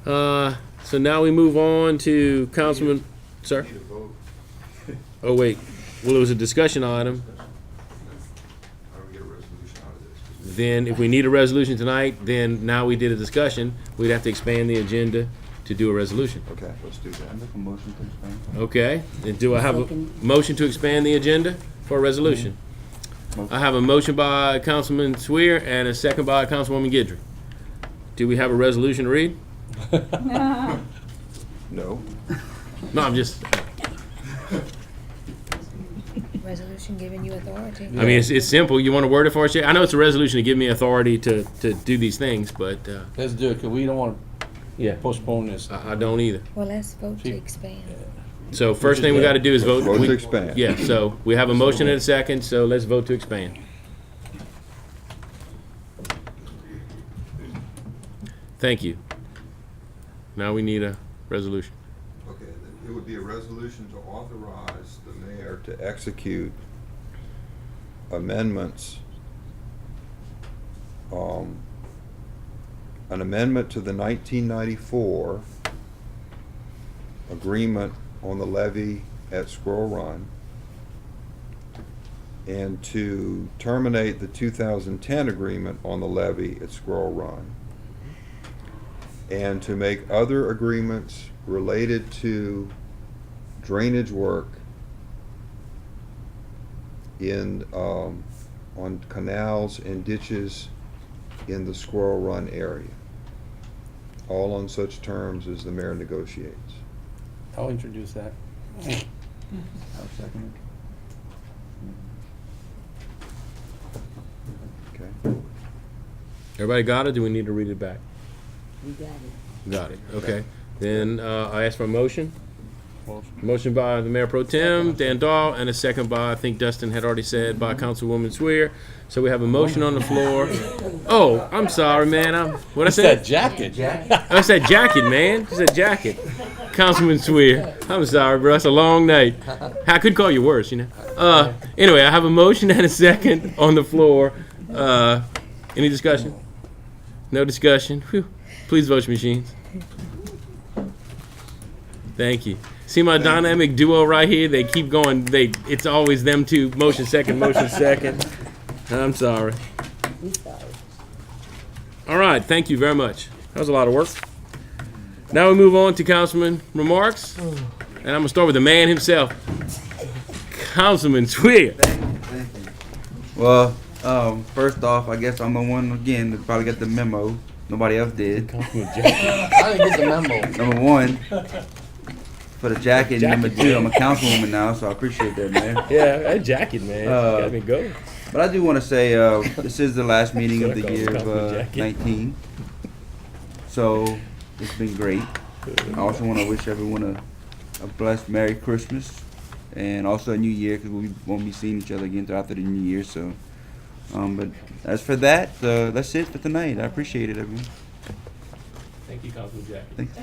So now we move on to Councilman, sir? Oh, wait. Well, it was a discussion item. Then if we need a resolution tonight, then now we did a discussion, we'd have to expand the agenda to do a resolution. Okay, let's do that. Make a motion to expand. Okay, then do I have a motion to expand the agenda for a resolution? I have a motion by Councilman Swear and a second by Councilwoman Guidry. Do we have a resolution to read? No. No, I'm just, Resolution giving you authority. I mean, it's simple. You want to word it for us? I know it's a resolution to give me authority to do these things, but, Let's do it, because we don't want yeah, to postpone this. I don't either. Well, let's vote to expand. So first thing we got to do is vote. Vote to we- expand. Yeah, so we have a motion and a second, so let's vote to expand. Thank you. Now we need a resolution. Okay, it would be a resolution to authorize the mayor to execute amendments, an amendment to the 1994 agreement on the levy at Squirrel Run, and to terminate the 2010 agreement on the levy at Squirrel Run, and to make other agreements related to drainage work in, on canals and ditches in the Squirrel Run area, all on such terms as the mayor negotiates. I'll introduce that. I'll second Okay. Everybody got it? Do we need to read it back? We got it. Got it, okay. Then I ask for a motion. Motion by the Mayor Pro Tem, Dan Dahl, and a second by, I think Dustin had already said, by Councilwoman Swear. So we have a motion on the floor. Oh, I'm sorry, man. What'd I say? That jacket. I said jacket, man. I said jacket. Councilman Swear. I'm sorry, bro. It's a long night. I could call you worse, you know. Anyway, I have a motion and a second on the floor. Any discussion? No discussion. Whew. Please vote your machines. Thank you. See my dynamic duo right here? They keep going. It's always them two. Motion second, motion second. I'm sorry. All right. Thank you very much. That was a lot of work. Now we move on to Councilman remarks. And I'm going to start with the man himself. Councilman Swear. Thank you. Well, first off, I guess I'm the one again that probably got the memo. Nobody else did. I didn't get the memo. Number one, for the jacket. Number two, I'm a councilwoman now, so I appreciate that, man. Yeah, that jacket, man. Got me going. But I do want to say this is the last meeting of the year of 19. So it's been great. I also want to wish everyone a blessed Merry Christmas and also a New Year, because we won't be seeing each other again throughout the New Year. So, but as for that, that's it for tonight. I appreciate it, everyone. Thank you, Councilman Jack. Thanks.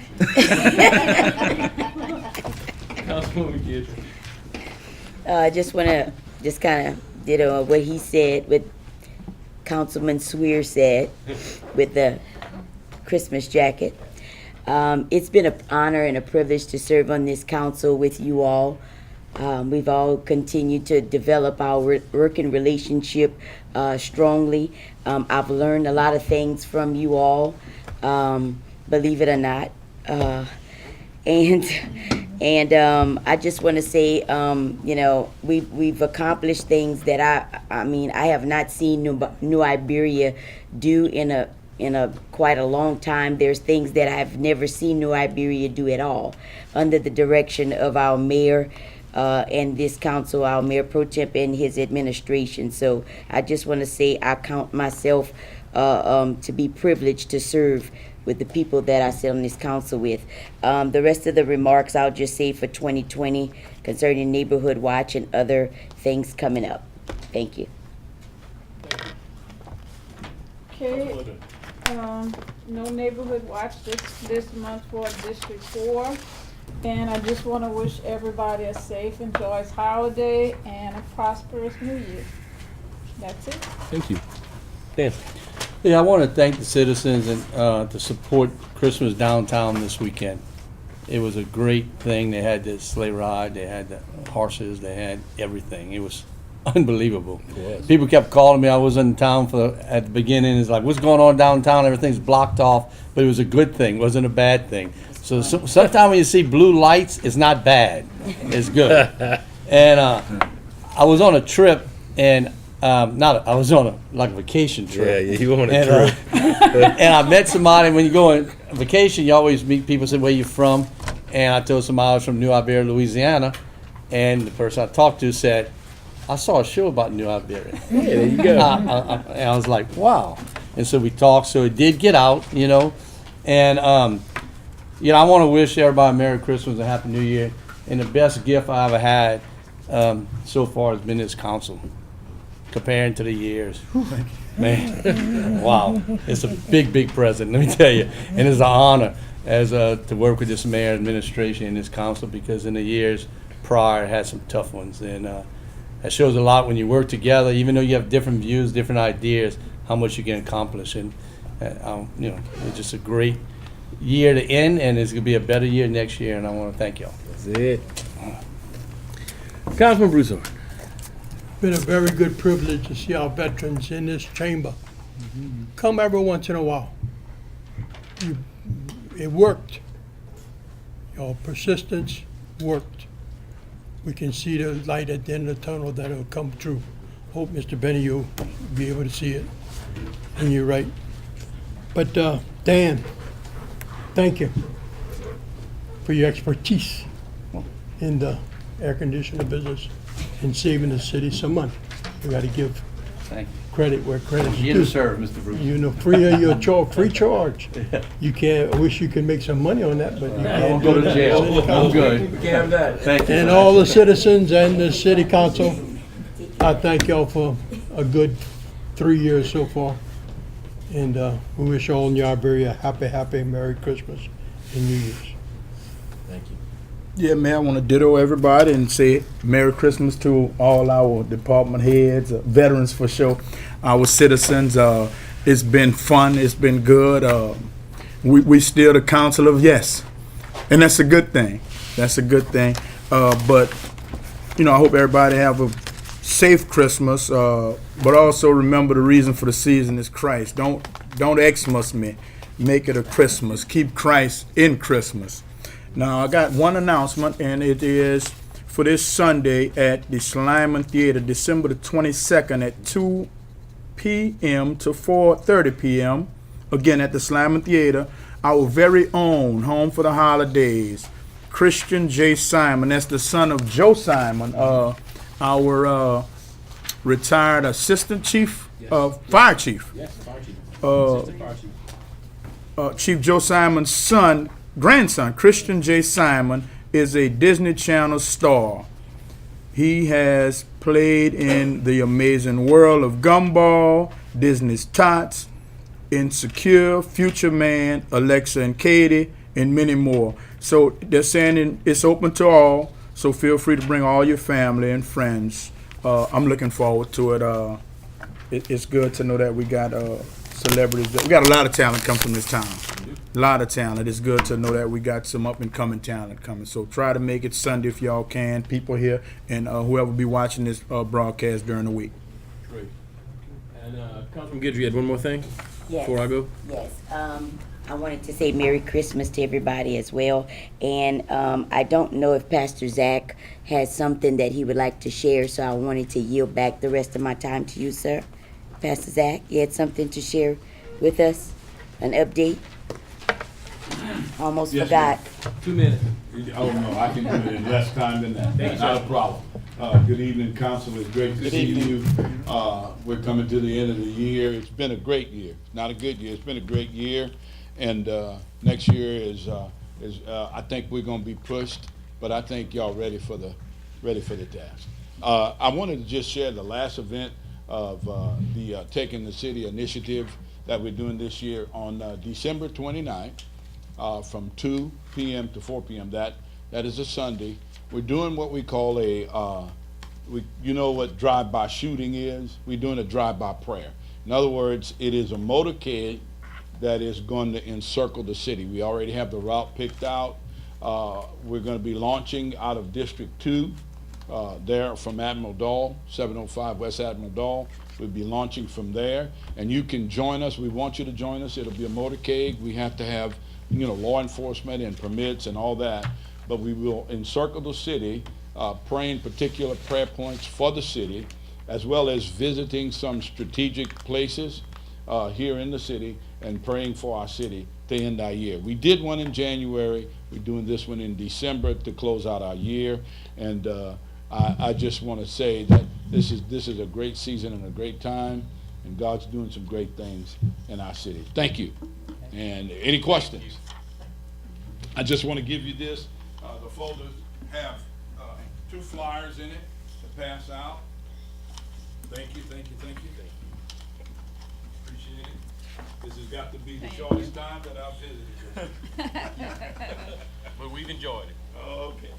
Councilwoman Gibbs. I just want to just kind of what he said, what Councilman Swear said with the Christmas jacket. It's been an honor and a privilege to serve on this council with you all. We've all continued to develop our working relationship strongly. I've learned a lot of things from you all, believe it or not. And I just want to say, we've accomplished things that I have not seen New Iberia do in a quite a long time. There's things that I've never seen New Iberia do at all under the direction of our mayor and this council, our Mayor Pro Tem and his administration. So I just want to say I count myself to be privileged to serve with the people that I sit on this council with. The rest of the remarks I'll just say for 2020 concerning Neighborhood Watch and other things coming up. Thank you. Okay, no Neighborhood Watch this month for District 4. And I just want to wish everybody a safe and joyous holiday and a prosperous New Year. That's it. Thank you. Dan. Yeah, I want to thank the citizens and to support Christmas downtown this weekend. It was a great thing. They had the sleigh ride, they had the horses, they had everything. It was unbelievable. Yes. People kept calling me. I was in town at the beginning. It's like, what's going on downtown? Everything's blocked off, but it was a good thing. It wasn't a bad thing. So sometimes when you see blue lights, it's not bad. It's good. And I was on a trip, and I was on a vacation trip. Yeah, you on a trip. And I met somebody. When you go on vacation, you always meet people, say where you from, And I told somebody I was from New Iberia, Louisiana, and the person I talked to said, I saw a show about New Iberia. Yeah, there you go. And I was like, wow. And so we talked, so it did get out, you know. And, you know, I want to wish everybody Merry Christmas and Happy New Year. And the best gift I ever had so far has been this council, comparing to the years. Man, wow. It's a big, big present, let me tell you. And it's an honor as to work with this mayor, administration, and this council, because in the years prior, I had some tough ones. And that shows a lot when you work together, even though you have different views, different ideas, how much you can accomplish. And, you know, it's just a great year to end, and it's going to be a better year next year, and I want to thank y'all. That's it. Councilman Broussard. Been a very good privilege to see our veterans in this chamber. Come every once in a while. It worked. Your persistence worked. We can see the light at the end of the tunnel that will come true. Hope, Mr. Benny, you'll be able to see it. And you're right. But Dan, thank you for your expertise in the air conditioner business and saving the city some money. We got to give Thank you. credit where credit's Here due. to serve, Mr. Bruce. You know, free of your free charge. You can't. I wish you could make some money on that, but you I can't. won't go do to that. jail. City I'm council. good. We can't have that. Thank you. And all the citizens and the city council, I thank y'all for a good 3 years so far. And we wish all in New Iberia a happy Merry Christmas and New Year's. Yeah, man, I want to ditto everybody and say Merry Christmas to all our department heads, veterans for sure, our citizens. It's been fun. It's been good. We still the council of yes, and that's a good thing. That's a good thing. But, you know, I hope everybody have a safe Christmas, but also remember the reason for the season is Christ. Don't Xmas me. Make it a Christmas. Keep Christ in Christmas. Now, I got one announcement, and it is for this Sunday at the Slyman Theater, December the 22nd at 2 p.m. to 4:30 p.m. Again, at the Slyman Theater, our very own Home for the Holidays, Christian J. Simon. That's the son of Joe Simon, our retired assistant chief, fire chief. Yes, fire chief. Assistant fire chief. Chief Joe Simon's grandson, Christian J. Simon, is a Disney Channel star. He has played in The Amazing World of Gumball, Disney's Tots, Insecure, Future Man, Alexa and Katie, and many more. So they're saying it's open to all, so feel free to bring all your family and friends. I'm looking forward to it. It's good to know that we got celebrities. We got a lot of talent come from this town. A lot of talent. It's good to know that we got some up-and-coming talent coming. So try to make it Sunday if y'all can. People here and whoever be watching this broadcast during the week. Great. And Councilman Guidry, you had one more thing Yes. before I go? Yes, I wanted to say Merry Christmas to everybody as well. And I don't know if Pastor Zach has something that he would like to share, so I wanted to yield back the rest of my time to you, sir. Pastor Zach, you had something to share with us? An update? Almost Yes, forgot. 2 minutes. Oh, no, I can do it in less time than that. Thank you, Not sir. a problem. Good evening, council. It's great to see you. We're coming to the end of the year. It's been a great year. Not a good year. It's been a great year. And next year is I think we're going to be pushed, but I think y'all ready for the task. I wanted to just share the last event of the Taking the City initiative that we're doing this year on December 29th. From 2 p.m. to 4 p.m. That is a Sunday. We're doing what we call you know what drive-by shooting is? We're doing a drive-by prayer. In other words, it is a motorcade that is going to encircle the city. We already have the route picked out. We're going to be launching out of District 2 there from Admiral Dahl, 705 West Admiral Dahl. We'll be launching from there, and you can join us. We want you to join us. It'll be a motorcade. We have to have law enforcement and permits and all that, but we will encircle the city, praying particular prayer points for the city, as well as visiting some strategic places. here in the city and praying for our city to end our year. We did one in January. We're doing this one in December to close out our year. And I just want to say that this is a great season and a great time, and God's doing some great things in our city. Thank you. And any questions? I just want to give you this. The folders have 2 flyers in it to pass out. Thank you, thank you, thank you. Appreciate it. This has got to be the shortest time that I've visited. But we've enjoyed it. Okay.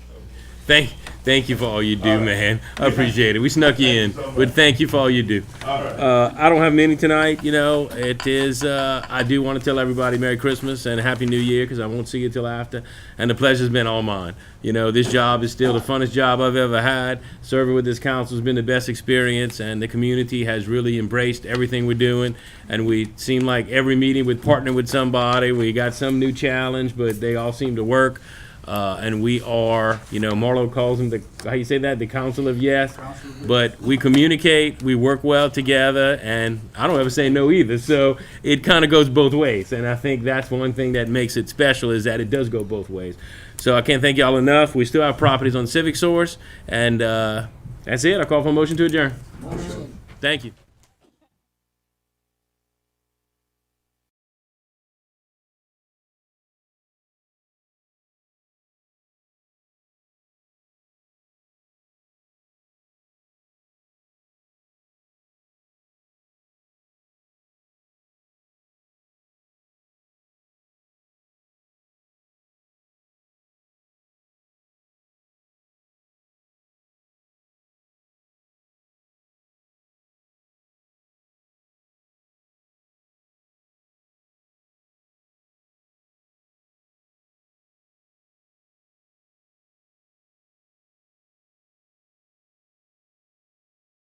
Thank you for all you do, man. I appreciate it. We snuck you in, but thank you for all you do. I don't have many tonight. You know, it is. I do want to tell everybody Merry Christmas and Happy New Year because I won't see you till after. And the pleasure's been all mine. You know, this job is still the funnest job I've ever had. Serving with this council has been the best experience, and the community has really embraced everything we're doing. And we seem like every meeting we're partnering with somebody. We got some new challenge, but they all seem to work. And we are, you know, Marlo calls them how you say that? The Council of Yes. But we communicate, we work well together, and I don't ever say no either. So it kind of goes both ways. And I think that's one thing that makes it special is that it does go both ways. So I can't thank y'all enough. We still have properties on Civic Source. And that's it. I call for a motion to adjourn. Thank you.